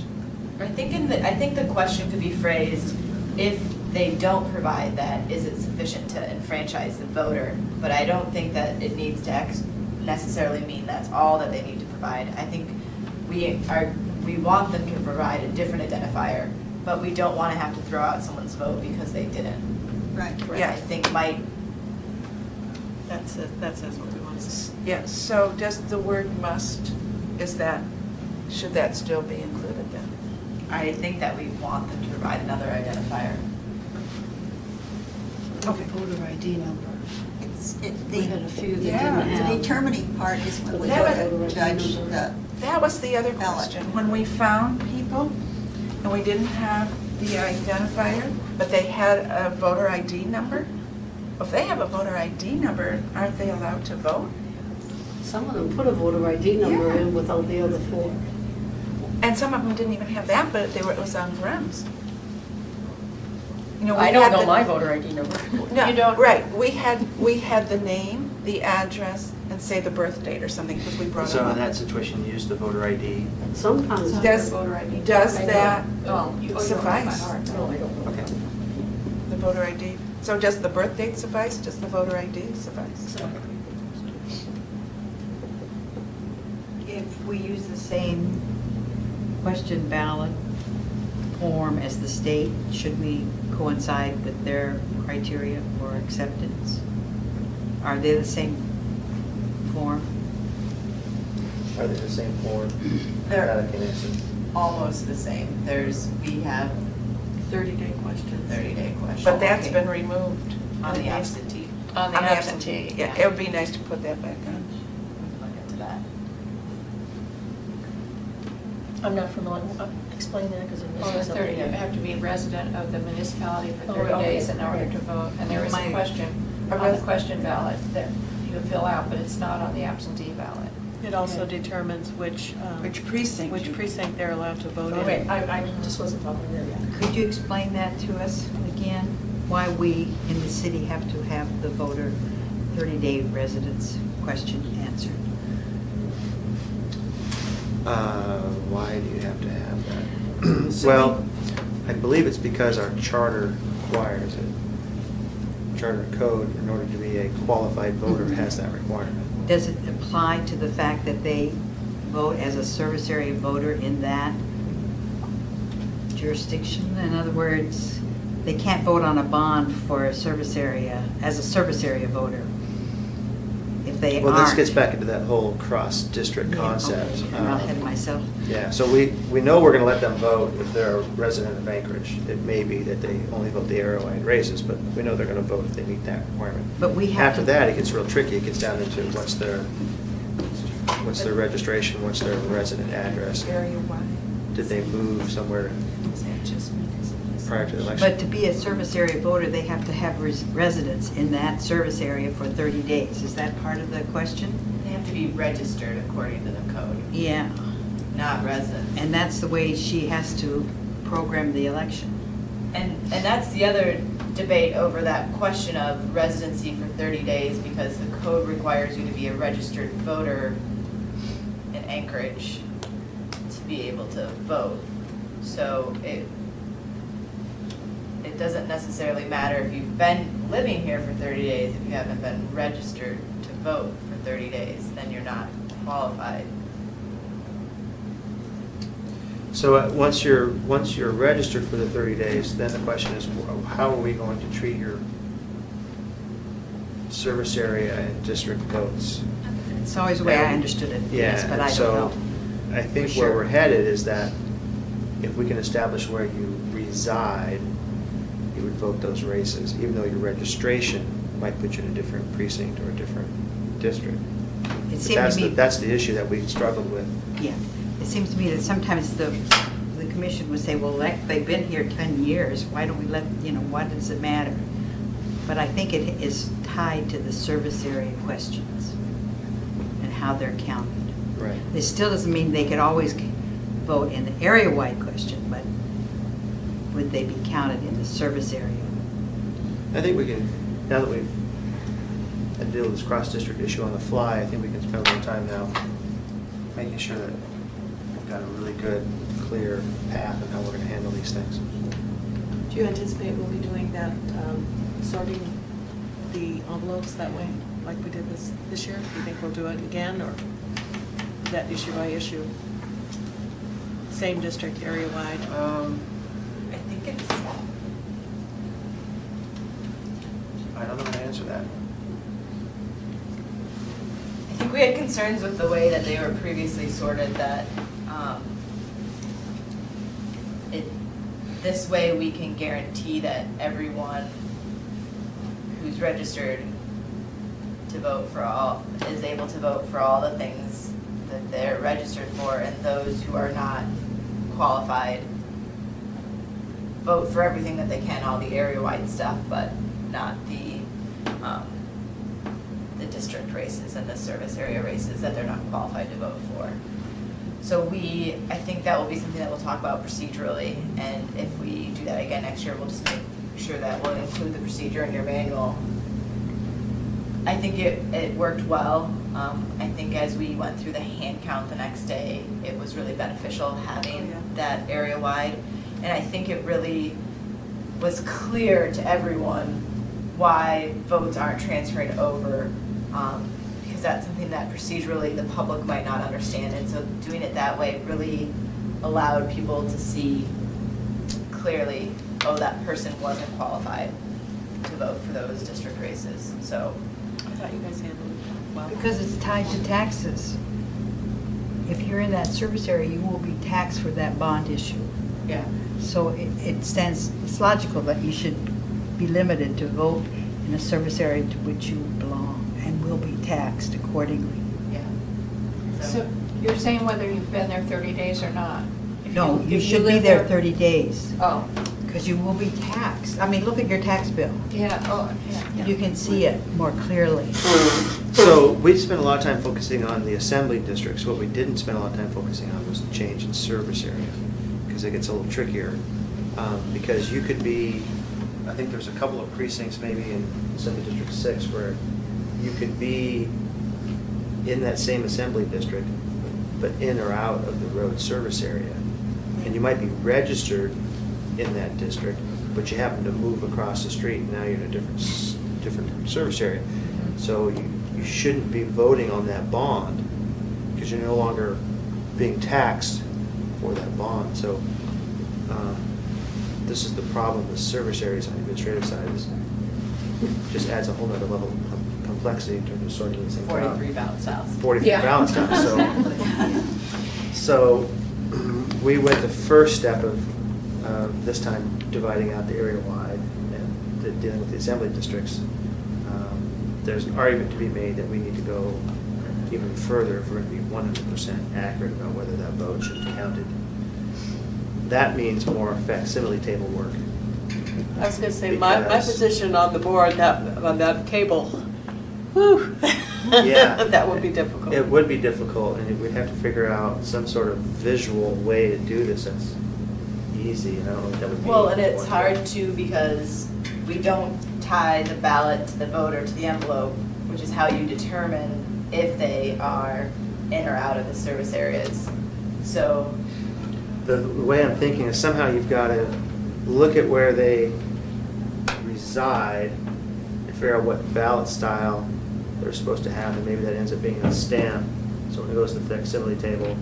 I think the question could be phrased, if they don't provide that, is it sufficient to enfranchise the voter? But I don't think that it needs to necessarily mean that's all that they need to provide. I think we want them to provide a different identifier, but we don't want to have to throw out someone's vote because they didn't. Right. Yeah. I think might, That says what we want to say. Yes, so does the word must, should that still be included then? I think that we want them to provide another identifier. Okay. Voter ID number. We had a few that Yeah. didn't The have. determining part is when we That go to judge the, That was the other Ballot. question. When we found people and we didn't have the identifier, but they had a voter ID number, if they have a voter ID number, aren't they allowed to vote? Some of them put a voter ID number Yeah. in without the other 4. And some of them didn't even have that, but it was on Grims. We I don't had know the- my voter ID number. No, You don't- Right, we had the name, the address, and say the birth date or something, because we brought So them in up. that situation, use the voter ID. Sometimes. Does, voter ID. does I know. that Oh, you don't know by suffice? heart. No, I don't know. Okay. The voter ID? So does the birth date suffice? Does the voter ID suffice? If we use the same question ballot form as the state, should we coincide with their criteria for acceptance? Are they the same form? Are they the same form? They're- That I can answer. Almost the same. We have 30-day questions. 30-day questions. But that's been removed. On the absentee. On the absentee, Yeah, it would be nice to put that back on. Look into that. I'm not familiar, explain that, because I'm Well, missing the 30, something. you have to be a resident of the municipality for Oh, 30 okay, days in order okay. to vote. And there is a My- question on the question ballot that you fill out, but it's not on the absentee ballot. It also determines which precinct? precinct they're allowed to vote Oh, in. wait, I just wasn't following there yet. Could you explain that to us again? Why we in the city have to have the voter 30-day residence question answered? Why do you have to have that? Well, I believe it's because our charter requires it. Charter code, in order to be a qualified voter, has that requirement. Does it apply to the fact that they vote as a service area voter in that jurisdiction? In other words, they can't vote on a bond for a service area, as a service area voter, if they aren't. Well, this gets back into that whole cross-district Yeah, concept. okay. I'm ahead of myself. Yeah, so we know we're going to let them vote if they're a resident of Anchorage. It may be that they only vote the Arrowhead races, but we know they're going to vote if they meet that requirement. But we have After to- that, it gets real tricky. It gets down into what's their registration, what's their resident address. Area-wide. Did they move somewhere Is that just municipal? prior to the election? But to be a service area voter, they have to have residence in that service area for 30 days. Is that part of the question? They have to be registered according to the code, Yeah. not residents. And that's the way she has to program the election. And that's the other debate over that question of residency for 30 days, because the code requires you to be a registered voter in Anchorage to be able to vote. So it doesn't necessarily matter if you've been living here for 30 days, if you haven't been registered to vote for 30 days, then you're not qualified. So once you're registered for the 30 days, then the question is, how are we going to treat your service area and district votes? It's always the way I understood it, yes, but I don't know. So I think For where sure. we're headed is that if we can establish where you reside, you would vote those races, even though your registration might put you in a different precinct or a different district. It But seemed to me. that's the issue that we struggled with. Yeah, it seems to me that sometimes the commission would say, well, they've been here 10 years, why don't we let, why does it matter? But I think it is tied to the service area questions and how they're counted. Right. It still doesn't mean they could always vote in the area-wide question, but would they be counted in the service area? I think we can, now that we've had to deal with this cross-district issue on the fly, I think we can spend a little time now making sure that we've got a really good, clear path of how we're going to handle these things. Do you anticipate we'll be doing that, sorting the envelopes that way, like we did this year? Do you think we'll do it again, or that issue by issue? Same district, area-wide? I think it's, I don't know how to answer that. I think we had concerns with the way that they were previously sorted, that this way we can guarantee that everyone who's registered to vote for all, is able to vote for all the things that they're registered for, and those who are not qualified vote for everything that they can, all the area-wide stuff, but not the district races and the service area races that they're not qualified to vote for. So I think that will be something that we'll talk about procedurally, and if we do that again next year, we'll just make sure that we'll include the procedure in your manual. I think it worked well. I think as we went through the hand count the next day, it was really beneficial having that area-wide. And I think it really was clear to everyone why votes aren't transferring over, because that's something that procedurally the public might not understand. And so doing it that way really allowed people to see clearly, oh, that person wasn't qualified to vote for those district races. So I thought you guys handled it well. Because it's tied to taxes. If you're in that service area, you will be taxed for that bond issue. yeah. So it's logical that you should be limited to vote in a service area to which you belong and will be taxed accordingly. Yeah. So you're saying whether you've been there 30 days or not? If No, you if should be live there 30 days, Oh, because you will be taxed. I mean, look at your tax bill. yeah, oh, yeah. You can see it more clearly. So we spent a lot of time focusing on the assembly districts. What we didn't spend a lot of time focusing on was the change in service area, because it gets a little trickier. Because you could be, I think there's a couple of precincts maybe in Assembly District 6 where you could be in that same assembly district, but in or out of the road service area. And you might be registered in that district, but you happen to move across the street and now you're in a different service area. So you shouldn't be voting on that bond because you're no longer being taxed for that bond. So this is the problem, the service areas on the administrative side is, just adds a whole nother level of complexity in terms of sorting these things out. 43 ballot styles. 43 Yeah. ballot styles, so. Exactly. So we went the first step of, this time, dividing out the area-wide and dealing with the assembly districts. There's an argument to be made that we need to go even further if we're going to be 100% accurate about whether that vote should be counted. That means more facsimile table work. I was gonna say, my Because- position on the board, on that cable, whew. Yeah. That would be difficult. It would be difficult, and we'd have to figure out some sort of visual way to do this that's easy, and I don't know if that would be. Well, and it's hard too because we don't tie the ballot to the voter to the envelope, which is how you determine if they are in or out of the service areas. So, The way I'm thinking is somehow you've got to look at where they reside and figure out what ballot style they're supposed to have, and maybe that ends up being a stamp. So when it goes to the facsimile table,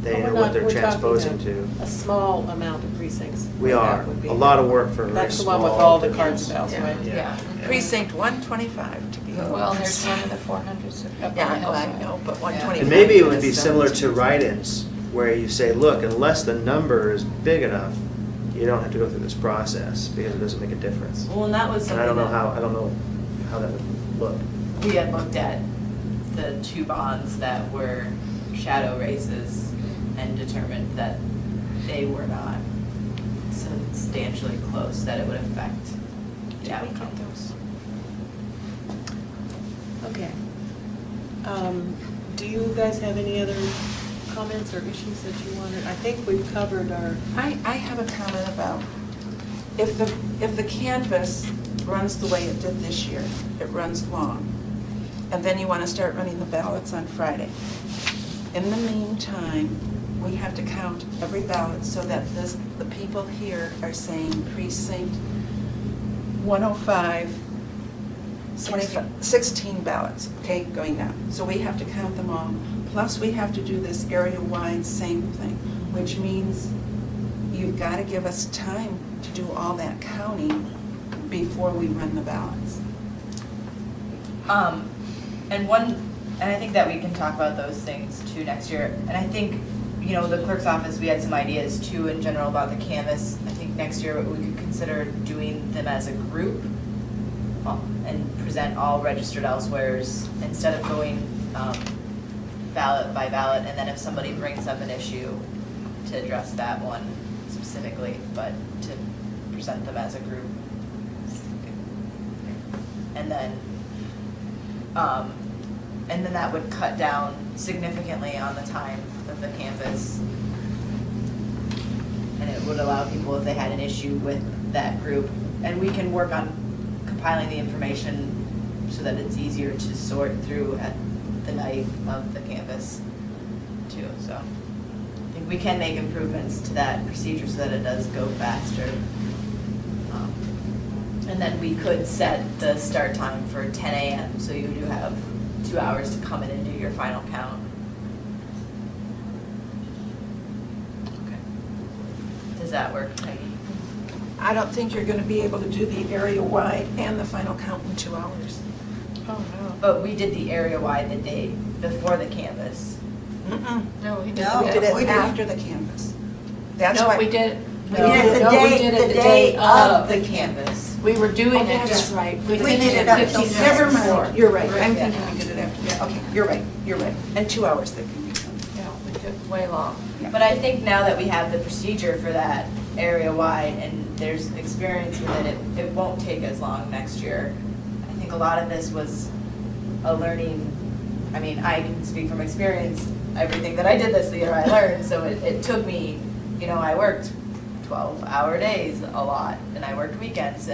they know what they're transposing to. A small amount of precincts. We That are. would be- A lot of work for a very That's the one with small- all the card styles, Yeah. right? yeah. Precinct 125 to be. Well, and there's one in the 400s. up on Yeah, the I know, I hillside. know, but 125. And maybe it would be is similar to 17. write-ins, where you say, look, unless the number is big enough, you don't have to go through this process, because it doesn't make a difference. Well, and that was And I something don't know that I don't know how that would look. we had looked at the two bonds that were shadow races and determined that they were not substantially close, that it would affect the outcome. Okay. Do you guys have any other comments or issues that you wanted? I think we've covered our, I have a comment about, if the canvas runs the way it did this year, it runs long, and then you want to start running the ballots on Friday. In the meantime, we have to count every ballot so that the people here are saying precinct 105, 16 ballots, okay, going down. So we have to count them all. Plus, we have to do this area-wide same thing, which means you've got to give us time to do all that counting before we run the ballots. And I think that we can talk about those things too next year. And I think, the clerk's office, we had some ideas too in general about the canvas. I think next year we could consider doing them as a group and present all registered elsewheres instead of going ballot by ballot, and then if somebody brings up an issue, to address that one specifically, but to present them as a group. And then that would cut down significantly on the time of the canvas. And it would allow people, if they had an issue with that group, and we can work on compiling the information so that it's easier to sort through at the night of the canvas too, so. I think we can make improvements to that procedure so that it does go faster. And then we could set the start time for 10 a.m. so you do have 2 hours to come in and do your final count. Okay. Does that work, Peggy? I don't think you're going to be able to do the area-wide and the final count in 2 hours. Oh, no. But we did the area-wide the day before the canvas. Mm-mm. No, we did No, We did that. it after the canvas. That's No, why. we did. We did it the day of the canvas. We were doing Oh, it. that's right. We We finished did it it up 15 till minutes Never before. mind, you're right. I'm Yeah. thinking we did it after, yeah, okay, you're right. And 2 hours they can be done. Yeah, we took way long. But I think now that we have the procedure for that area-wide and there's experience with it, it won't take as long next year. I think a lot of this was a learning, I mean, I can speak from experience, everything that I did this year I learned, so it took me, I worked 12-hour days a lot, and I worked weekends,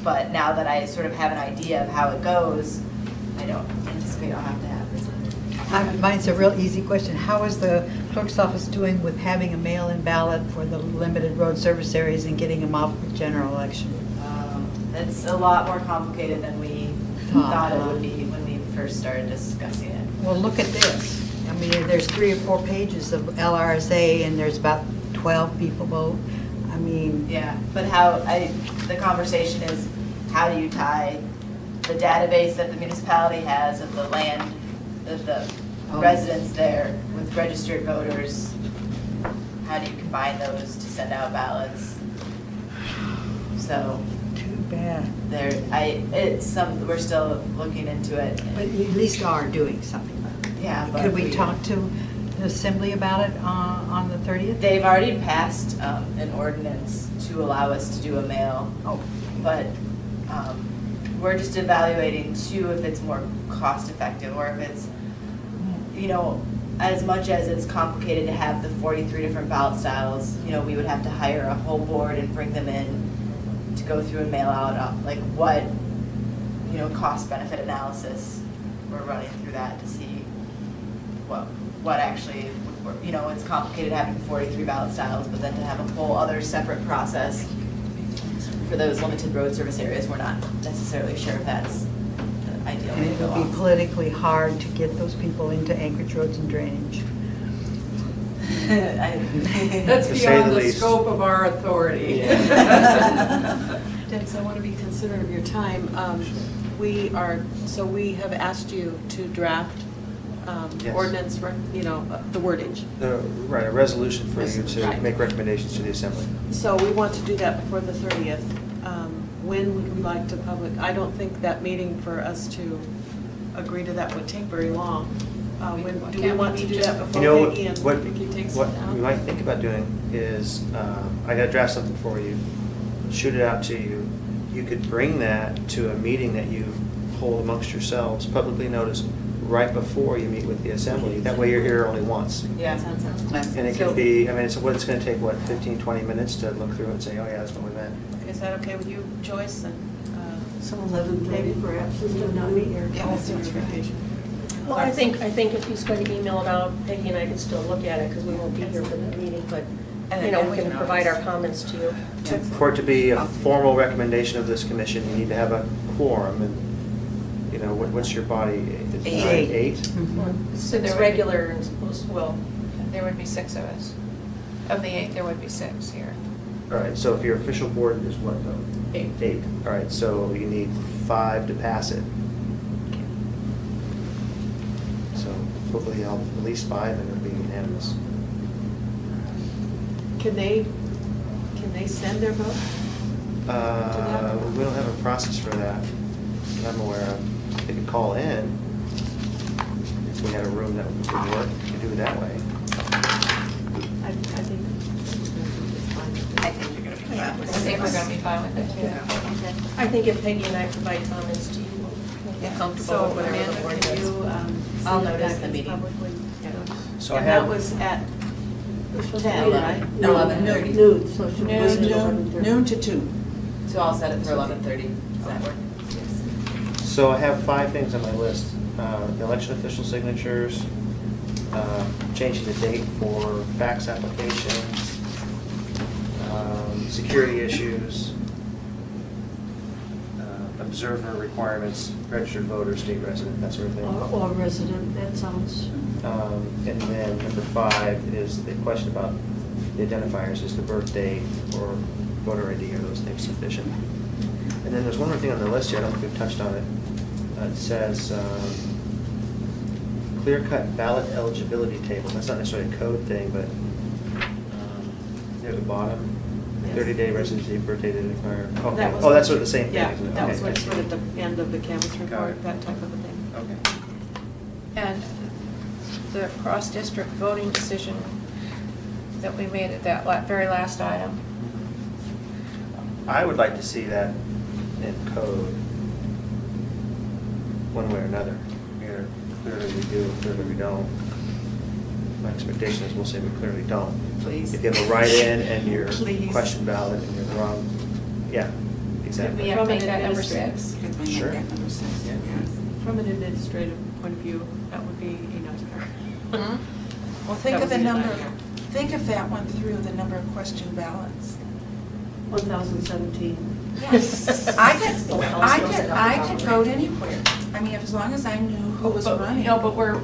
but now that I sort of have an idea of how it goes, I don't anticipate I'll have to have this. Mine's a real easy question. How is the clerk's office doing with having a mail-in ballot for the limited road service areas and getting them off the general election? It's a lot more complicated than we thought it would be when we first started discussing it. Well, look at this. I mean, there's 3 or 4 pages of LRSA, and there's about 12 people vote. I mean, Yeah, but the conversation is, how do you tie the database that the municipality has of the land, of the residents there with registered voters? How do you combine those to send out ballots? So too bad. we're still looking into it. But you at least are doing something about it. Yeah, but Could we talk to the assembly about it on the 30th? They've already passed an ordinance to allow us to do a mail. Oh. But we're just evaluating too if it's more cost effective or if it's, as much as it's complicated to have the 43 different ballot styles, we would have to hire a whole board and bring them in to go through and mail out, like what, cost benefit analysis. We're running through that to see what actually, it's complicated having 43 ballot styles, but then to have a whole other separate process for those limited road service areas, we're not necessarily sure if that's the ideal And way to it go would be off. politically hard to get those people into Anchorage Roads and Drainage. That's To say beyond the the least. scope of our authority. Dennis, I want to be considerate of your time. We have asked you to draft Yes. ordinance, the wordage. Right, a resolution for you to Right. make recommendations to the assembly. So we want to do that before the 30th. When would we like to public? I don't think that meeting for us to agree to that would take very long. Do we want to do that before Peggy and What Vicki takes what it down? you might think about doing is, I gotta draft something for you, shoot it out to you. You could bring that to a meeting that you hold amongst yourselves, publicly noticed, right before you meet with the assembly. That way you're here only once. Yeah. And it can be, it's gonna take, 15, 20 minutes to look through it and say, oh yeah, that's what we meant. Is that okay with you, Joyce? And, So 11:30 perhaps, is it not here? Well, I think if he's going to email it out, Peggy and I can still look at it because we won't be here for the meeting, but, And we then we can can provide our always- comments to you. For it to be a formal recommendation of this commission, you need to have a quorum, and, what's your body? Is it Eight. 8? It's there would be- regular and supposed, well, There would be 6 of us. Of the 8, there would be 6 here. All right, so if your official board is what, though? 8. 8. All right, so you need 5 to pass it. So hopefully I'll at least 5 and it'll be unanimous. Can they send their vote? We don't have a process for that that I'm aware of. They could call in if we had a room that would work, we could do it that way. I think. I think you're going to be fine I with think it. we're going to be fine with it, too. I think if Peggy and I provide comments to you, we'll be comfortable So with whatever the Amanda, board can does. you? I'll send that notice back the meeting. publicly? So I And that have, was at This was 10, later. right? 11:30. Noon, so should we Noon, listen to Noon 11:30? noon to 2. So I'll set it for 11:30. Does that work? so I have 5 things on my list. The election official signatures, changing the date for fax applications, security issues, observer requirements, registered voter, state resident, that sort of thing. Or resident, that sounds, And then number 5 is the question about the identifiers, is the birth date or voter ID, are those things sufficient? And then there's one more thing on the list here, I don't think we've touched on it. It says clear-cut ballot eligibility table. That's not necessarily a code thing, but near the bottom, 30-day residency, birth date identifier. Okay. That was Oh, that's what sort of the same thing, Yeah, isn't it? that was Okay, I what's see. sort of at the end of the canvas Got report, it. that type of a thing. Okay. And the cross-district voting decision that we made at that very last item. I would like to see that in code, one way or another. Either clearly we do, clearly we don't. My expectation is we'll say we clearly don't. Please. If you have a write-in and your Please. question ballot and you're the wrong, yeah, We exactly. have to From make an that number administrative- 6. Could we make Sure. that number 6? Yeah. From an administrative point of view, that would be a nightmare. Well, think That of the would be a number, nightmare. think if that went through, the number of question ballots. 1017. Yes. I could vote anywhere. I mean, as long as I knew who was But, running. No, but we're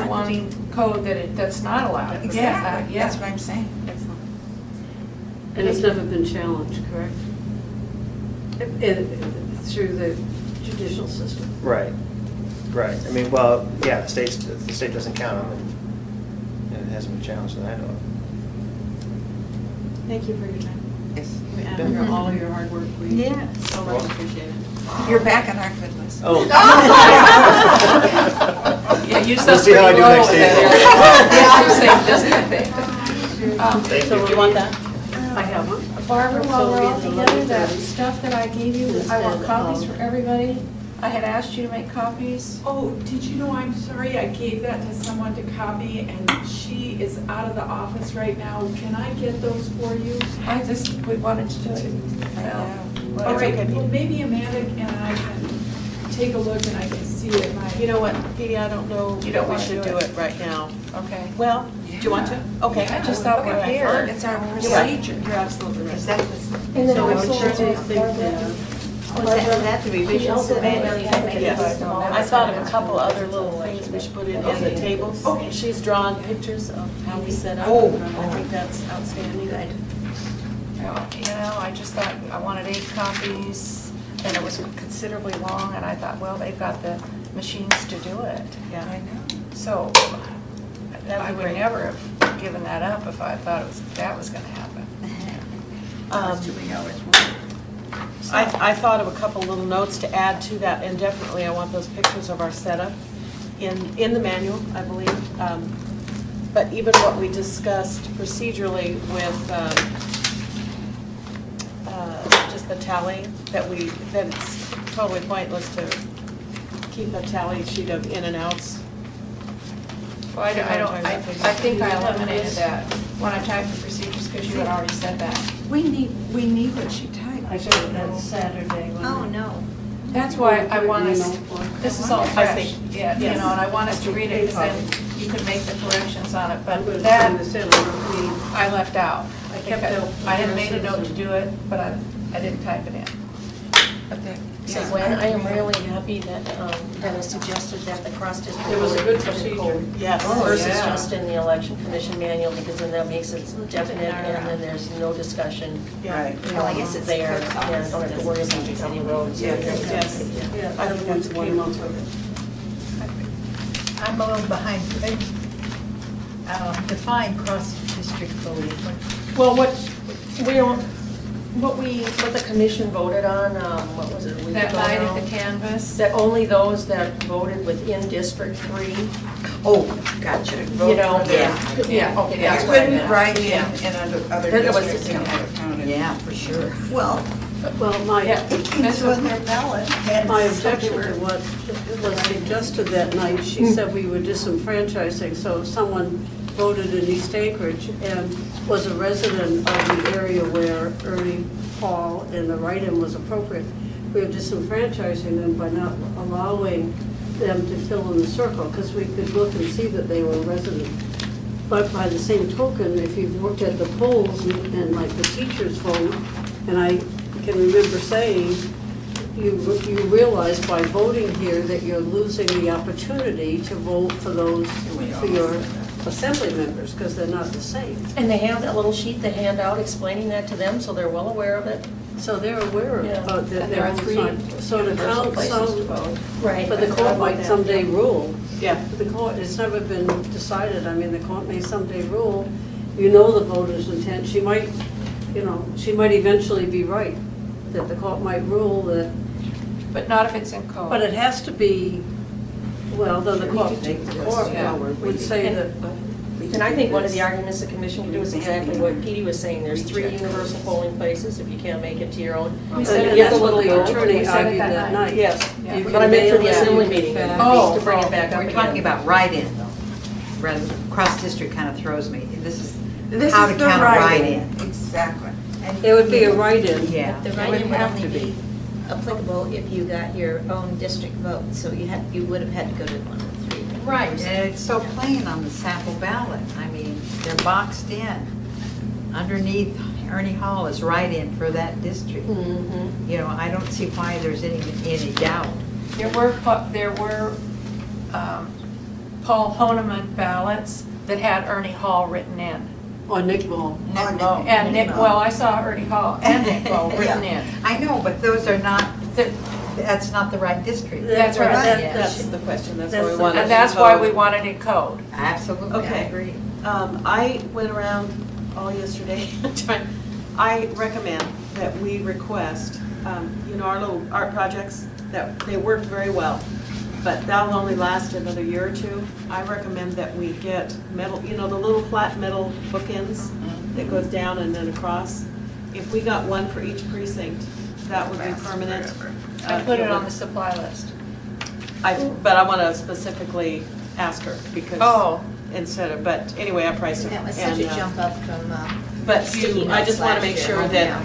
wanting code that's not allowed. Exactly, that's what I'm saying. And it's never been challenged, correct? Through the judicial system. Right, right. I mean, well, yeah, the state doesn't count them, and it hasn't been challenged that I know of. Thank you for your time. Yes. And for all of your hard work. We Yeah. so much appreciate it. You're back on our good list. Oh. Yeah, you We'll said see how I do pretty low next with April. that. You say just nothing. Thank So you. you want that? I have one. Barbara, while we're all So we together, have that 11:30. stuff that I gave you, I want copies for everybody. I had asked you to make copies. Oh, did you know, I'm sorry, I gave that to someone to copy, and she is out of the office right now. Can I get those for you? We wanted to do it. All right, well, maybe Amanda and I can take a look and I can see if I. You know what, Petey, I don't know You that don't we wanna should do do it? it right now. Okay. Well, do you want to? Okay. I just thought we're here. It's our You're right. procedure. You're absolutely right. Is that the? And then So also, I'm sure they think Barbara, that. Was that the revisions to the manual you had to make? Yes. them all? I thought of a couple other little things we should put in the tables. Okay. She's drawn pictures of how we set up. Oh. I think that's outstanding. Good. You know, I just thought I wanted 8 copies, and it was considerably long, and I thought, well, they've got the machines to do it. Yeah. I know. So That'd I be would great. never have given that up if I thought that was gonna happen. I thought of a couple little notes to add to that, and definitely I want those pictures of our setup in the manual, I believe. But even what we discussed procedurally with just the tally, that it's totally pointless to keep a tally sheet of in and outs. Well, I think I eliminated that when I typed the procedures, because you had already said that. We need what she typed. I got it that Saturday. when Oh, I- no. That's why I want us, You know, this is all I fresh, see. yeah, you know, and I want us to read it, because then you can make the corrections on it, I'm but going to that send this in, I don't need. I left out. I kept Because out I had made a note to do it, but I didn't type it in. So Gwen, I am really happy that Dennis suggested that the cross-district. It was a good vote be in procedure. code Yes. Versus yeah. just in the election commission manual, because then that makes it definite, and then there's no discussion. Right. Well, I guess it's there, clerk's yeah, office. don't have to worry about it down the road. So Yeah. Yes. Yeah, I think that's one cute. month of it. I'm a little behind. Define cross-district voting. Well, what the commission voted on, what was it, a week That ago night now? at the canvas, That only those that voted within District 3, Oh, gotcha. you know. Yeah, okay, Yeah, that's You what I couldn't meant. write in Yeah. other That was- districts and have it counted. Yeah, for sure. Well, Well, my so in their ballot had My something objection to where- what was suggested that night, she said we were disenfranchising, so if someone voted in East Anchorage and was a resident of the area where Ernie Hall and the write-in was appropriate, we were disenfranchising them by not allowing them to fill in the circle, because we could look and see that they were a resident. But by the same token, if you've looked at the polls and like the teachers' vote, and I can remember saying, you realize by voting here that you're losing the opportunity to vote for those, for your assembly members, because they're not the same. And they have that little sheet they hand out explaining that to them, so they're well aware of it. So they're aware of Yeah. that And there they're are 3 so the universal town, places to vote. Right. but the court might someday rule. Yeah. The court, it's never been decided, I mean, the court may someday rule, you know the voter's intent, she might, she might eventually be right, that the court might rule that, but not if it's in code. but it has to be, well, then the court, Yeah. would say that, And I think one of the arguments the commission can do is exactly what Petey was saying, there's 3 universal polling places, if you can't make it to your own. and said it that's at what the the attorney we said it argued that that night. night. Yes. Yeah. You But can I meant for mail the it, assembly you can meeting, fax. to bring it back up We're again. talking about write-in though, rather, cross-district kind of throws me. This This is how to is the count a write-in. write-in. Exactly. It would be a write-in. Yeah. The it write-in would have only to be applicable if you got your own district vote, so you would have had to go to one of the 3. Right, and it's so plain on the sample ballot. I mean, they're boxed in. Underneath Ernie Hall is write-in for that district. Mhm. I don't see why there's any doubt. There were Paul Honeman ballots that had Ernie Hall written in. Or Nick Ball. And Nick, well, I saw Ernie Hall and Nick Bo written in. I know, but those are not, that's not the right district. That's right. That's the question, that's why we That's- wanted. And that's to why vote. we wanted it code. Absolutely, I Okay. agree. I went around all yesterday trying, I recommend that we request, our little art projects, that they worked very well, but that'll only last another year or two. I recommend that we get metal, the little flat metal bookends that goes down and then across. If we got one for each precinct, that would be permanent. I put it on the supply list. But I want to specifically ask her because. Oh. Instead of, but anyway, I priced it. That was such a jump up from, But sticky I notes just want to last make year. sure that,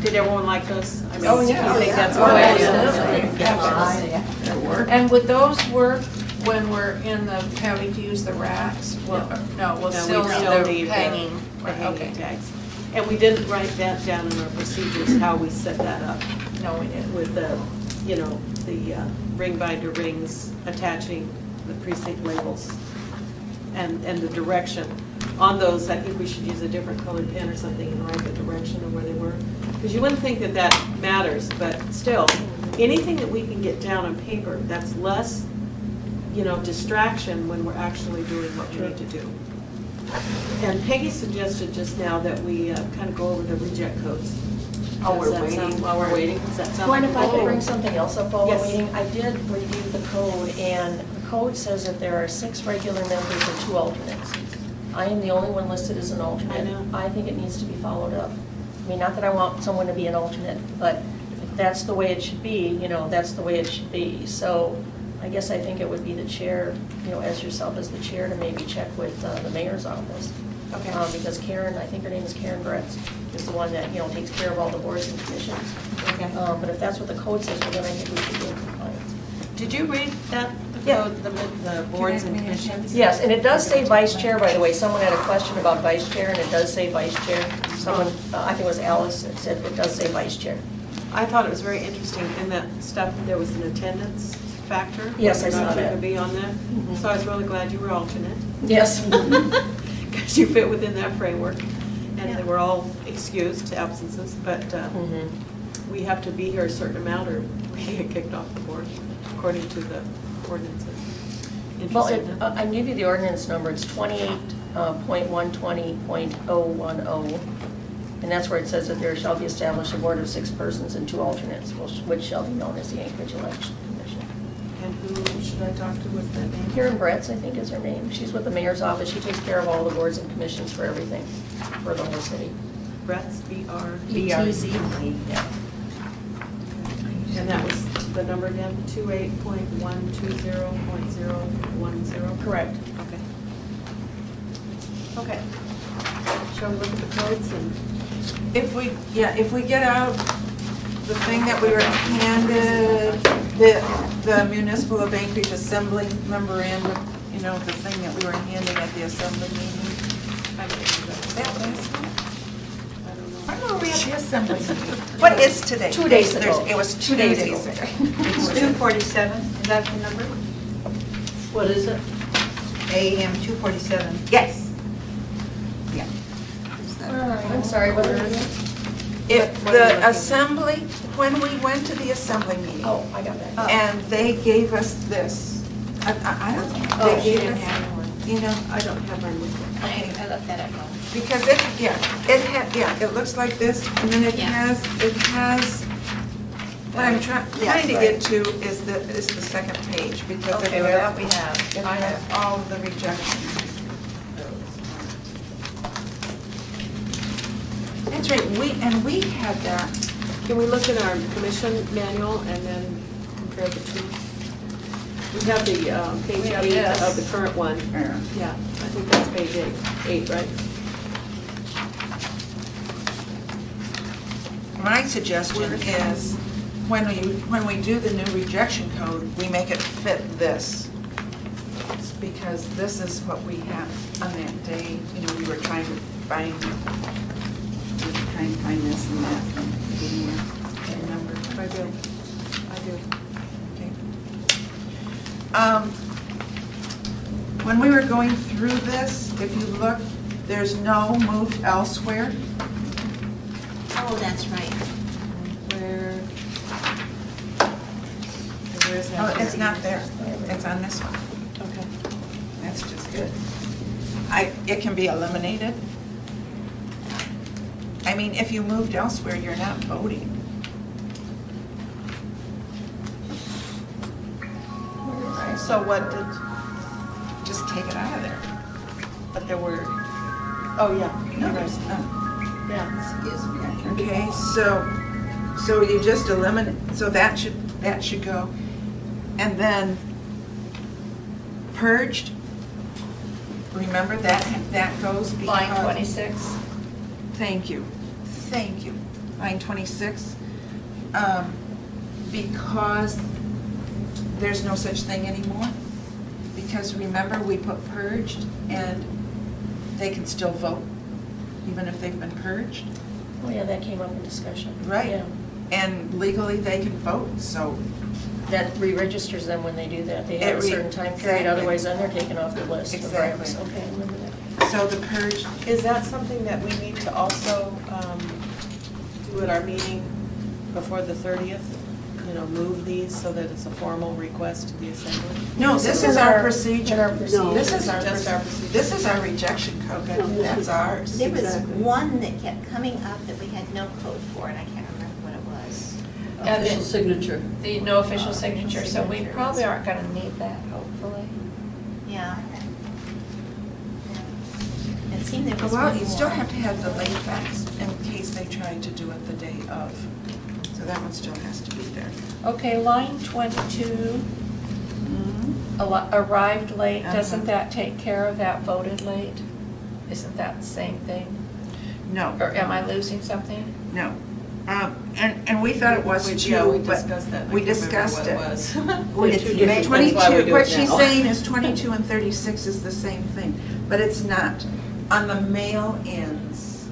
did everyone like this? I mean, Oh, do yeah. you think that's Oh, what it absolutely. is? And would those work when we're in the, having to use the racks? No, we'll No, still we need still the need the hanging. the Okay. hanging tags. And we didn't write that down in our procedures, how we set that up No, we didn't. with the, the ring binder rings attaching the precinct labels and the direction. On those, I think we should use a different colored pen or something and write the direction of where they were. Because you wouldn't think that that matters, but still, anything that we can get down on paper, that's less, distraction when we're actually doing what we need to do. And Peggy suggested just now that we kind of go over the reject codes. Oh, Does we're that sound- waiting. While we're waiting, does that sound? Mind if I like a could goal? bring something else up while Yes. we're waiting? I did review the code, and the code says that there are 6 regular members and 2 alternates. I am the only one listed as an alternate. I know. I think it needs to be followed up. I mean, not that I want someone to be an alternate, but if that's the way it should be, that's the way it should be. So I guess I think it would be the chair, as yourself as the chair, to maybe check with the mayor's office. Okay. Because Karen, I think her name is Karen Bretz, is the one that, takes care of all the boards and commissions. Okay. But if that's what the code says, well, then I think we should be in compliance. Did you read that, the Yeah. code, the boards and commissions? Yes, and it does say vice chair, by the way. Someone had a question about vice chair, and it does say vice chair. Someone, I think it was Alice, that said it does say vice chair. I thought it was very interesting in that stuff, there was an attendance factor. Yes, I whether or not saw you that. could be on that. Mhm. So I was really glad you were alternate. Yes. Because you fit within that framework. And Yeah. they were all excused absences, but Mhm. we have to be here a certain amount or we get kicked off the board, according to the ordinances. Well, Interesting, huh? I can give you the ordinance number. It's 28.120.010. And that's where it says that there shall be established a board of 6 persons and 2 alternates, which shall be known as the Anchorage Election Commission. And who should I talk to with that name? Karen Bretz, I think is her name. She's with the mayor's office. She takes care of all the boards and commissions for everything, for the whole city. Brett's, B-R. BRZ. Yeah. And that was the number again, 28.120.010? Correct. Okay. Okay. Shall we look at the codes and? If we get out the thing that we were handed, the municipal of Anchorage Assembly memorandum, the thing that we were handed at the assembly meeting. I don't know. Is that last one? I don't know. When were we at the assembly meeting? What is today? 2 days ago. It was 2 days days ago. ago. It's 247, is that the number? What is it? AM 247. Yes. I'm sorry, what is it? The assembly, when we went to the assembly meeting. Oh, I got that. And they gave us this. I don't think Oh, they she gave didn't us, have I don't have mine with me. I left that at home. because it looks like this, and then it Yeah. has, what I'm trying to get to is the second page, because Okay, it well, that we have. I have all of the rejections. That's right, we had that. Can we look at our commission manual and then compare the two? We have the page We have 8 this. of the current one. Yeah, I think that's page 8, right? My suggestion is, when we do the new rejection code, we make it fit this. Because this is what we had on that day, we were trying to find this and that from the number. I do. Okay. When we were going through this, if you look There's no moved elsewhere. Oh, that's right. Where's that? Oh, it's not there. It's on this one. Okay. That's just good. It can be eliminated. I mean, if you moved elsewhere, you're not voting. So what did, just take it out of there. But there were, oh, yeah. No, you're right. there's none. Yeah. Excuse me. Okay, so you just eliminate, so that should go. And then purged, remember that goes because. Line 26. Thank you. Line 26. Because there's no such thing anymore. Because remember, we put purged and they can still vote, even if they've been purged. Oh, yeah, that came up in discussion. Right. Yeah. And legally, they can vote, so. That re-registers them when they do that. They have a certain time period, Exactly. otherwise then they're taken off the list of Exactly. reps. Okay, I remember that. So the purge, Is that something that we need to also do at our meeting before the 30th? You know, move these so that it's a formal request to the assembly? no, this is our procedure. Our procedure. This is our, Just our procedure. this is our rejection code, that's ours. There was Exactly. one that kept coming up that we had no code for, and I can't remember what it was. And Official then signature. the no official signature, so we probably aren't gonna need that, hopefully. Yeah. It seemed there was Well, one you still more. have to have the late facts in case they try to do it the day of. So that one still has to be there. Okay, line 22, arrived late, doesn't that take care of that voted late? Isn't that the same thing? No. Or am I losing something? No. And we thought it was too, Yeah, we but discussed that. I we can't remember discussed what it. was. It's two different- That's why we 22, do what it she's now. saying is 22 and 36 is the same thing, but it's not. On the mail-ins,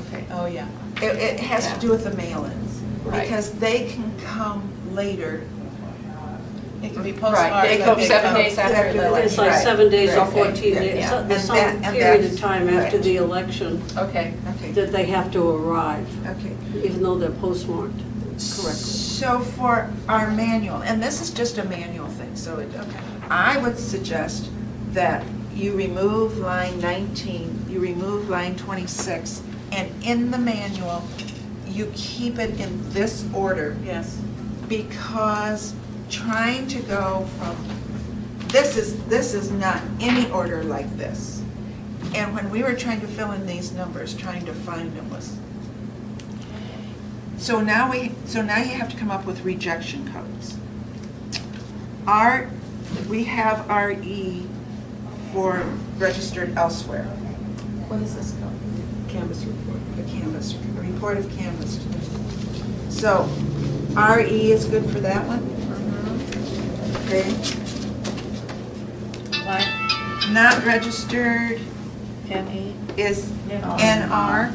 Okay, oh, yeah. it has to do with the mail-ins. Right. Because they can come later. It can be postmarked. Right, they go but 7 come- days after the election. It's like Right. 7 days or Right. 14 days, Yeah. so- there's And some that- and period that's of time after correct. the election Okay. Okay. that they have to arrive, Okay. even though they're postmarked correctly. So for our manual, and this is just a manual thing, so I would suggest that you remove line 19, you remove line 26, and in the manual, you keep it in this order. Yes. Because trying to go from, this is not any order like this. And when we were trying to fill in these numbers, trying to find them was, so now you have to come up with rejection codes. We have RE for registered elsewhere. What is this called? Canvas report. The canvas, the report of canvas. So RE is good for that one? Okay. Line Not registered NE. is NR. NR.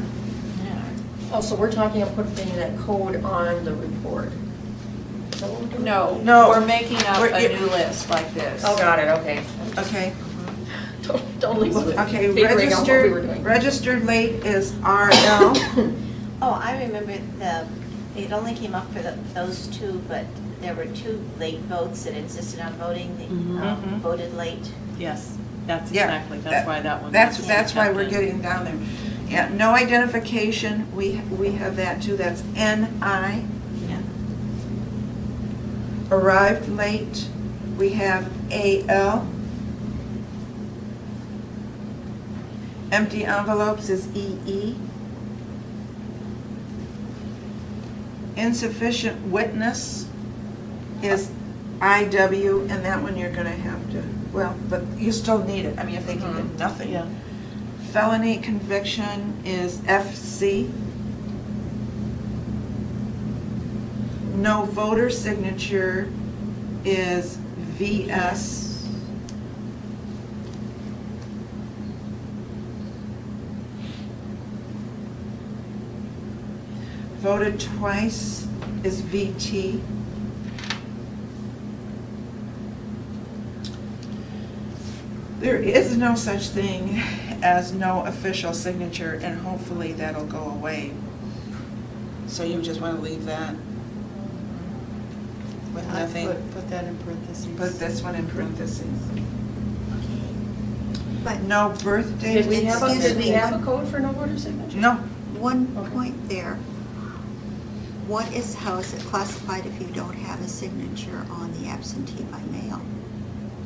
Oh, so we're talking about putting that code on the report. Is that what we're doing? No, No. we're making up We're- a new list like this. Oh, got it, okay. Okay. Don't leave us Okay, figuring out what we were doing. registered late is RL. Oh, I remember it only came up for those two, but there were two late votes that insisted on voting, Mhm. voted late. Yes, that's Yeah, exactly, that's why that one. That's why we're getting down there. Yeah, no identification, we have that too, that's NI. Yeah. Arrived late, we have AL. Empty envelopes is EE. Insufficient witness is IW, and that one you're gonna have to, well, but you still need it, I mean, if they can get nothing. Yeah. Felony conviction is FC. No voter signature is VS. Voted twice is VT. There is no such thing as no official signature, and hopefully that'll go away. So you just want to leave that with nothing? Put that in parentheses. Put this one in parentheses. But No birth date? Did we have a, Excuse did we me. have a code for no voter signature? No. one Okay. point there. How is it classified if you don't have a signature on the absentee by mail?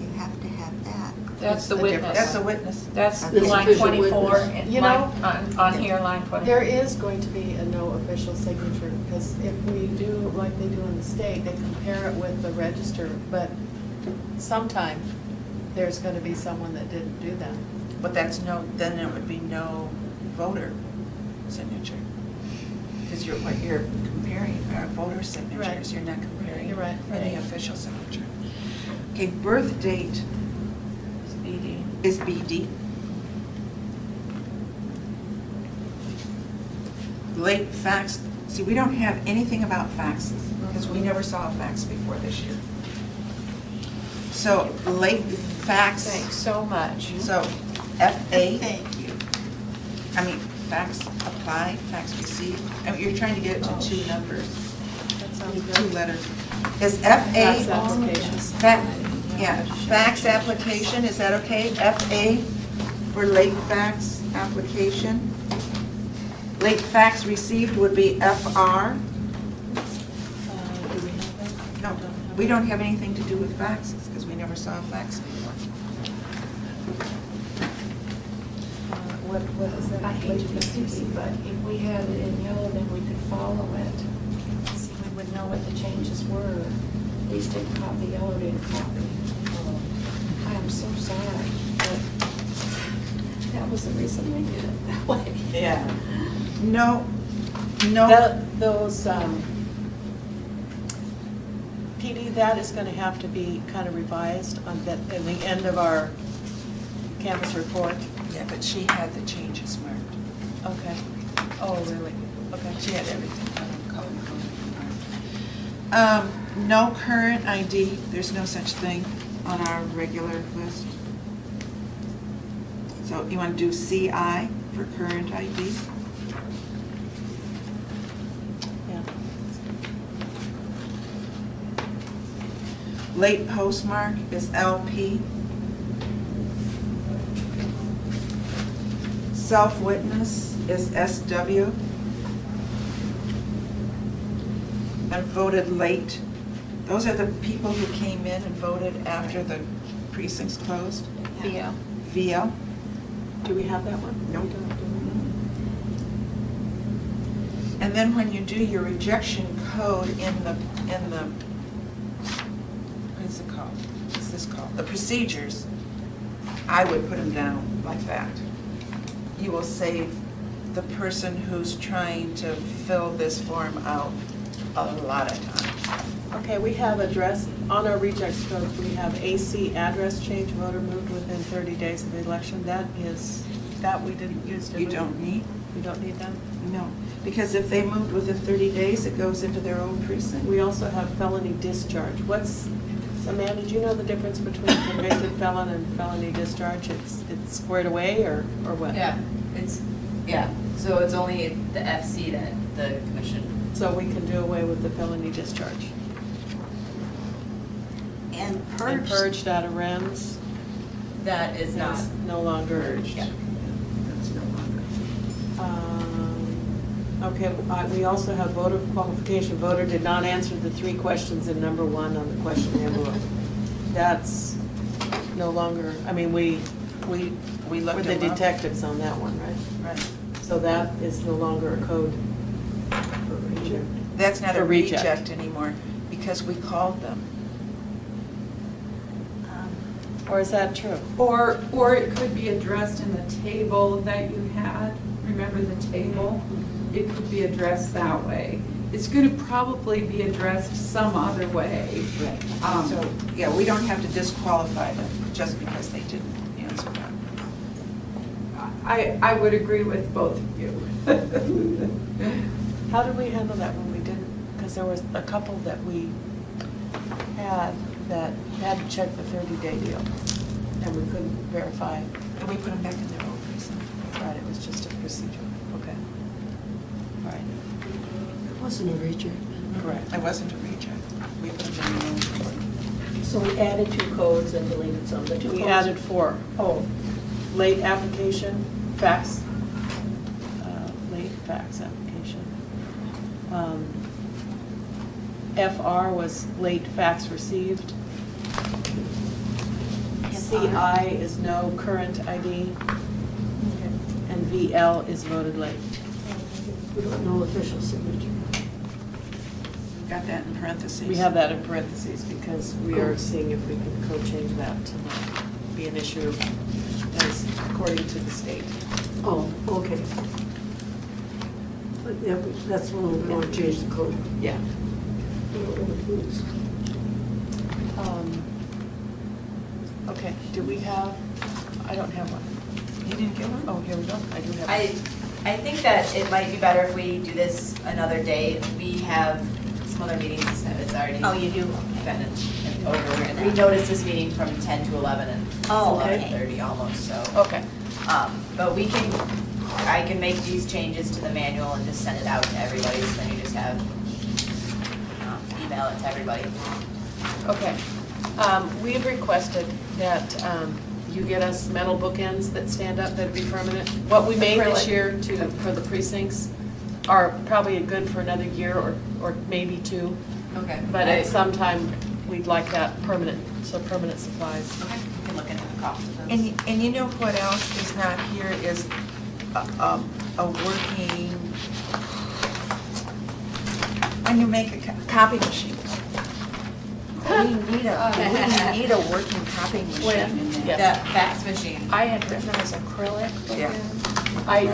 You have to have that. That's the difference. witness. That's a witness. That's This line official 24, witness. and You line, know, on here, line 24. There is going to be a no official signature, because if we do like they do in the state, they compare it with the register, but sometime there's going to be someone that didn't do that. But that's no, then it would be no voter signature. Because you're comparing voter signatures, Right. you're not comparing You're right. any official signature. Okay, birth date It's BD. is BD. Late fax, see, we don't have anything about faxes, because we never saw a fax before this year. So, late fax. Thanks so much. So, FA, Thank you. fax applied, fax received. You're trying to get it to two numbers, That sounds two good. letters. Is Fax FA, applications. fax application, is that okay? FA for late fax application. Late fax received would be FR. Do we have that? No, we don't have anything to do with faxes, because we never saw a fax before. What is that? I hate to be picky, but if we had it in yellow, then we could follow it. See, we would know what the changes were. At least didn't copy yellow, didn't copy. I am so sorry, but that was the reason we did it that way. Yeah. No, Those, PD, that is going to have to be kind of revised on that, in the end of our canvas report. Yeah, but she had the changes marked. Okay. Oh, really? Okay. She had everything. No current ID, there's no such thing on our regular list. So you want to do CI for current ID? Yeah. Late postmark is LP. Self-witness is SW. And voted late. Those are the people who came in and voted after the precincts closed. Yeah. VL. Do we have that one? Nope. We don't, do And then when you do your rejection code in the, what's it called? What's this called? The procedures, I would put them down like that. You will save the person who's trying to fill this form out a lot of time. Okay, we have address, on our rejects code, we have AC address change, voter moved within 30 days of the election. That we didn't use, did we? You don't need? You don't need that? No, because if they moved within 30 days, it goes into their own precinct. We also have felony discharge. Amanda, do you know the difference between convicted felon and felony discharge? It's squared away or what? Yeah, so it's only the FC that the commission. So we can do away with the felony discharge. And And purged out of REMS That is not. is no longer urged. Yeah. That's no longer. Okay, we also have voter qualification. Voter did not answer the 3 questions in number 1 on the question envelope. That's no longer, we We were looked the them up. detectives on that one, right? Right. So that is no longer a code for reject. That's not For a reject. reject anymore, because we called them. Or is that true? Or it could be addressed in the table that you had. Remember the table? It could be addressed that way. It's going to probably be addressed some other way. So, yeah, we don't have to disqualify them just because they didn't answer that. I would agree with both of you. How did we handle that when we didn't? Because there was a couple that we had that had to check the 30-day deal. and we couldn't verify. And we put them back in their old precinct. That's right, it was just a procedure. Okay. All right, It wasn't a reject. correct. I wasn't a reject. We put them in the old code. So we added 2 codes and deleted some. The 2 We codes- added 4. Oh, Late application, fax, late fax application. FR was late fax received. CI is no current ID. And VL is voted late. We don't know official signature. Got that in parentheses. We have that in parentheses because we are seeing if we can code change that to not be an issue as according to the state. Oh, okay. But yeah, that's when we want to change the code. Yeah. Oops. Okay, do we have, I don't have one. You didn't get one? Oh, here we go, I do have I think that it might be better if we do this another day. We have some other meetings that it's already. Oh, you do? Been over, and we noticed this meeting from 10 to 11 and it's Oh, okay. 11:30 almost, so. Okay. But I can make these changes to the manual and just send it out to everybody, so then you just have, email it to everybody. Okay. We have requested that you get us metal bookends that stand up that'd be permanent. What we made this Acrylic. year for the precincts are probably good for another year or maybe 2. Okay. But at some time, we'd like that permanent, so permanent supplies. Okay, we can look into the cost of those. And you know what else is not here is a working, when you make a copy machine. We need a working copy machine in there. Yes. The fax machine. I had written them as acrylic. Yeah. I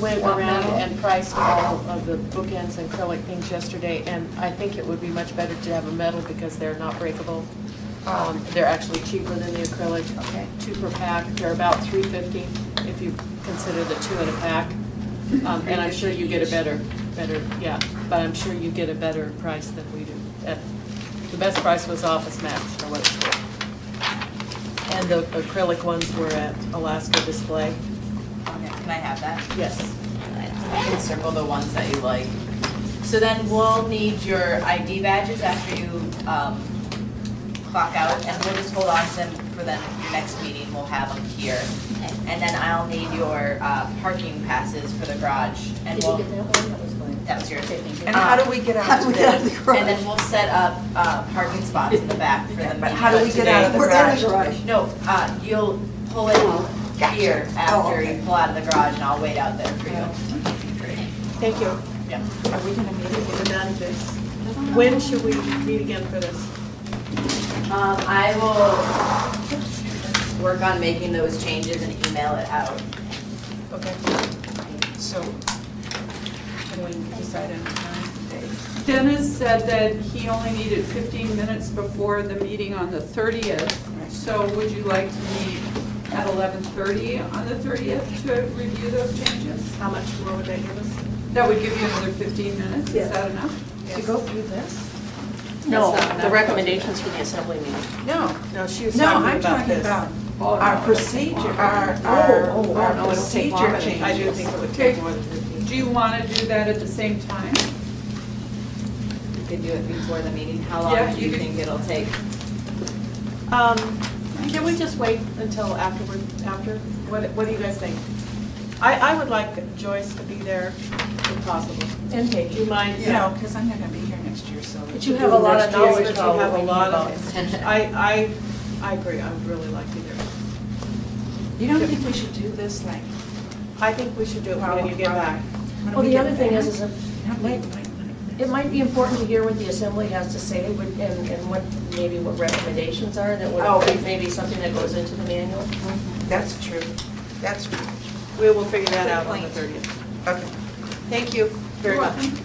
went Want around metal? and priced all of the bookends and acrylic things yesterday, and I think it would be much better to have a metal because they're not breakable. They're actually cheaper than the acrylic. Okay. 2 per pack. They're about $3.50 if you consider the 2 in a pack. And I'm sure you get a better, yeah, but I'm sure you get a better price than we do. The best price was Office Max for what it's worth. And the acrylic ones were at Alaska Display. Okay, can I have that? Yes. I can circle the ones that you like. So then we'll need your ID badges after you clock out, and we'll just hold on to them for the next meeting, we'll have them here. And then I'll need your parking passes for the garage, and did you we'll, get that one? That was mine. that was yours. Okay, thank you. And how do we get out of the And then we'll set up parking spots in the back for them. But how do we get out of the We're in the garage? garage. No, you'll pull it here Oh, after okay. you pull out of the garage, and I'll wait out there for you. Thank you. Yeah. Are we gonna meet again? We're done this. When should we meet again for this? I will work on making those changes and email it out. Okay. So, can we decide on the time and date? Dennis said that he only needed 15 minutes before the meeting on the 30th. So would you like to meet at 11:30 on the 30th to review those changes? How much more would they give us? That would give you another 15 minutes, is that enough? To go through this? That's No, not the enough. recommendations for the assembly meeting. No, No, she was no, talking I'm about talking this. about Oh, no, our it'll take procedure, longer. our No, it'll take procedure longer. changes. I do think it would take more than 15. Do you want to do that at the same time? You could do it before the meeting. How Yeah, long do you you could- think it'll take? Can we just wait until afterward, after? What do you guys think? I would like Joyce to be there if possible. And Do Paige. you mind? No, because I'm not gonna be here next year, so. But you have a lot of Next year, knowledge but you about have what a we lot need of. about. I agree, I would really like you there. You don't think we should do this like? I think we should do it when you get back. when Well, we the get other thing back? is it Not might, late. it might be important to hear what the assembly has to say and what, maybe what recommendations are that Oh. would, maybe something that goes into the manual. That's true, that's true. We will figure that out on the 30th. Okay. Thank you very You're much. welcome.